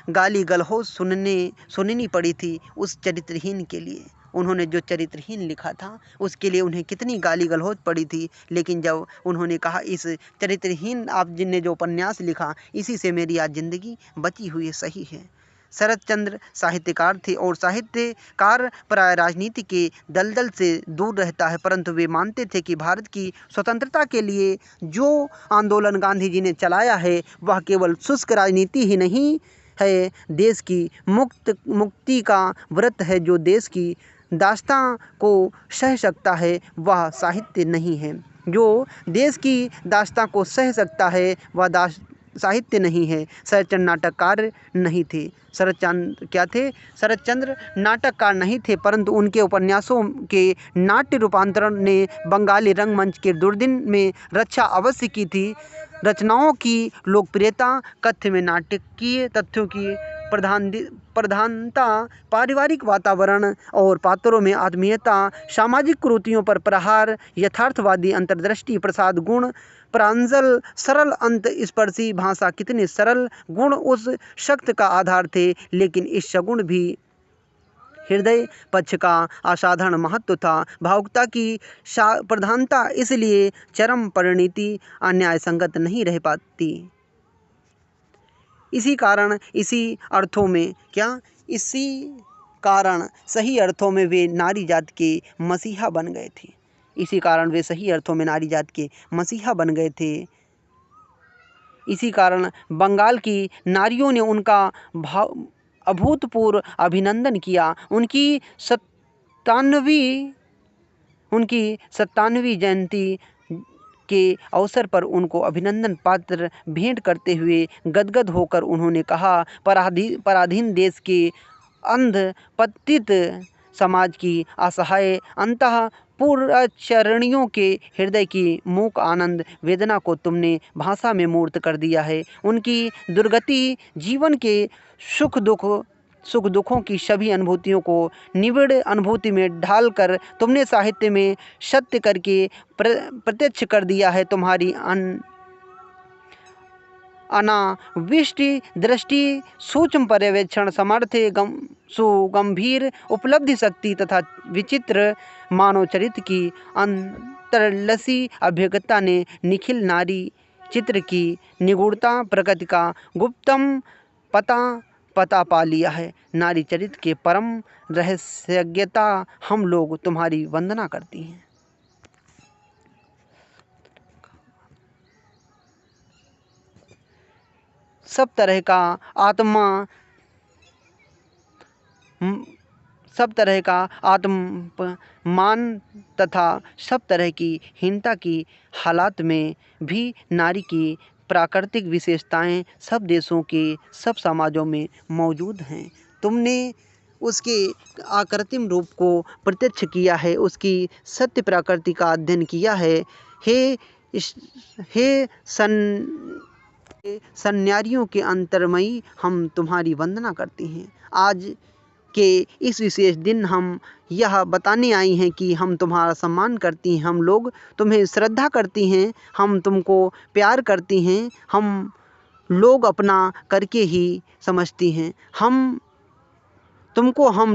गाली गलौज सुननी पड़ी थी उस चरित्रहीन के लिए। उन्होंने जो चरित्रहीन लिखा था उसके लिए उन्हें कितनी गाली गलौज पड़ी थी। लेकिन जब उन्होंने कहा, इस चरित्रहीन आप जिनने जो उपन्यास लिखा, इसी से मेरी आज ज़िंदगी बची हुई है, सही है। शरतचंद्र साहित्यकार थे और साहित्यकार प्राय राजनीति के दलदल से दूर रहता है, परंतु वे मानते थे कि भारत की स्वतंत्रता के लिए जो आंदोलन गांधी जी ने चलाया है वह केवल शुष्क राजनीति ही नहीं है, देश की मुक्ति का व्रत है। जो देश की दास्तां को सह सकता है वह साहित्य नहीं है। जो देश की दास्तां को सह सकता है वह साहित्य नहीं है। शरतचंद्र नाटककार नहीं थे। शरतचंद्र क्या थे? शरतचंद्र नाटककार नहीं थे, परंतु उनके उपन्यासों के नाट्य रूपांतरण ने बंगाली रंगमंच के दुर्दिन में रक्षा अवश्य की थी। रचनाओं की लोकप्रियता, कथ्य में नाटकीय तथ्यों की प्रधानता, पारिवारिक वातावरण और पात्रों में आत्मीयता, सामाजिक कुरीतियों पर प्रहार, यथार्थवादी अंतर्दृष्टि, प्रसाद गुण, प्रांजल, सरल अंतस्पर्शी भाषा, कितने सरल गुण उस शक्त का आधार थे। लेकिन इस सगुण भी हृदय पक्ष का असाधारण महत्व था। भावुकता की प्रधानता इसलिए चरम परिणति अन्याय संगत नहीं रह पाती। इसी कारण सही अर्थों में वे नारी जात के मसीहा बन गए थे। इसी कारण वे सही अर्थों में नारी जात के मसीहा बन गए थे। इसी कारण बंगाल की नारियों ने उनका अभूतपूर्व अभिनंदन किया। उनकी 97वीं जयंती के अवसर पर उनको अभिनंदन पत्र भेंट करते हुए गदगद होकर उन्होंने कहा, पराधीन देश के अंधपतित समाज की असहाय अंतःपुरचरणियों के हृदय की मूक आनंद वेदना को तुमने भाषा में मूर्त कर दिया है। उनकी दुर्गति जीवन के सुख दुख सुख दुखों की सभी अनुभूतियों को निबिड़ अनुभूति में ढालकर तुमने साहित्य में सत्य करके प्रत्यक्ष कर दिया है। तुम्हारी अनाविष्टि दृष्टि, सूक्ष्म पर्यवेक्षण सामर्थ्य, सुगंभीर उपलब्धि शक्ति तथा विचित्र मानव चरित्र की अंतर्लसी अभिज्ञता ने निखिल नारी चित्र की निगूढ़ता प्रकृति का गुप्तम पता पा लिया है। नारी चरित्र के परम रहस्यज्ञता हम लोग तुम्हारी वंदना करती हैं। सब तरह का आत्ममान तथा सब तरह की हीनता की हालात में भी नारी की प्राकृतिक विशेषताएं सब देशों के सब समाजों में मौजूद हैं। तुमने उसके आकृतिम रूप को प्रत्यक्ष किया है, उसकी सत्य प्रकृति का अध्ययन किया है। हे सन्यारियों के अंतर्मयी, हम तुम्हारी वंदना करती हैं। आज के इस विशेष दिन हम यह बताने आई हैं कि हम तुम्हारा सम्मान करती हैं, हम लोग तुम्हें श्रद्धा करती हैं, हम तुमको प्यार करती हैं, हम लोग अपना करके ही समझती हैं, हम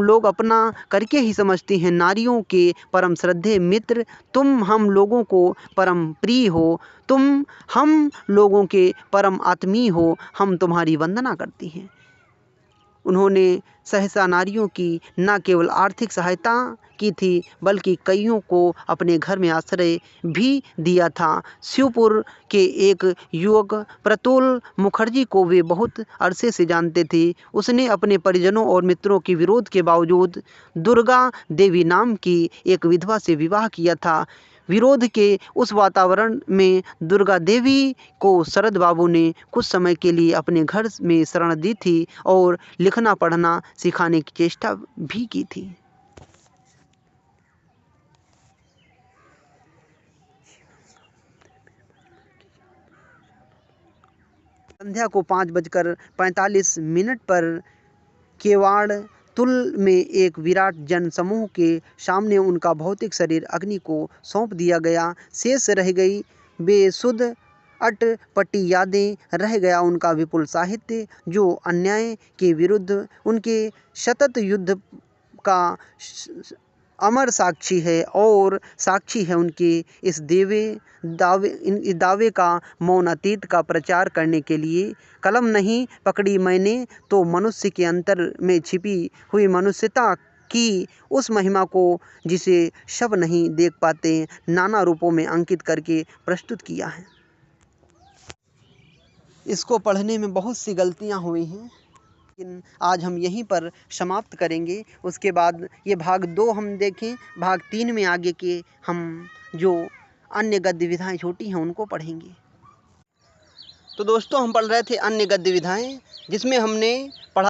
लोग अपना करके ही समझती हैं। नारियों के परम श्रद्धेय मित्र तुम हम लोगों को परम प्रिय हो, तुम हम लोगों के परम आत्मीय हो, हम तुम्हारी वंदना करती हैं। उन्होंने सहसा नारियों की न केवल आर्थिक सहायता की थी बल्कि कईयों को अपने घर में आश्रय भी दिया था। शिवपुर के एक युवक प्रतुल मुखर्जी को वे बहुत अरसे से जानते थे। उसने अपने परिजनों और मित्रों के विरोध के बावजूद दुर्गा देवी नाम की एक विधवा से विवाह किया था। विरोध के उस वातावरण में दुर्गा देवी को शरद बाबू ने कुछ समय के लिए अपने घर में शरण दी थी और लिखना पढ़ना सिखाने की चेष्टा भी की थी। संध्या को 5:45 पर केवाड़ तुल में एक विराट जन समूह के सामने उनका भौतिक शरीर अग्नि को सौंप दिया गया। शेष रह गई बेसुध अटपटी यादें, रह गया उनका विपुल साहित्य जो अन्याय के विरुद्ध उनके सतत युद्ध का अमर साक्षी है और साक्षी है उनके इस दावे का मौन अतीत का प्रचार करने के लिए। कलम नहीं पकड़ी मैंने तो मनुष्य के अंतर में छिपी हुई मनुष्यता की उस महिमा को जिसे सब नहीं देख पाते, नाना रूपों में अंकित करके प्रस्तुत किया है। इसको पढ़ने में बहुत सी गलतियाँ हुई हैं, लेकिन आज हम यहीं पर समाप्त करेंगे। उसके बाद ये भाग 2 हम देखें, भाग 3 में आगे के हम जो अन्य गद्य विधाएँ छोटी हैं उनको पढ़ेंगे। तो दोस्तों हम पढ़ रहे थे अन्य गद्य विधाएँ, जिसमें हमने पढ़ा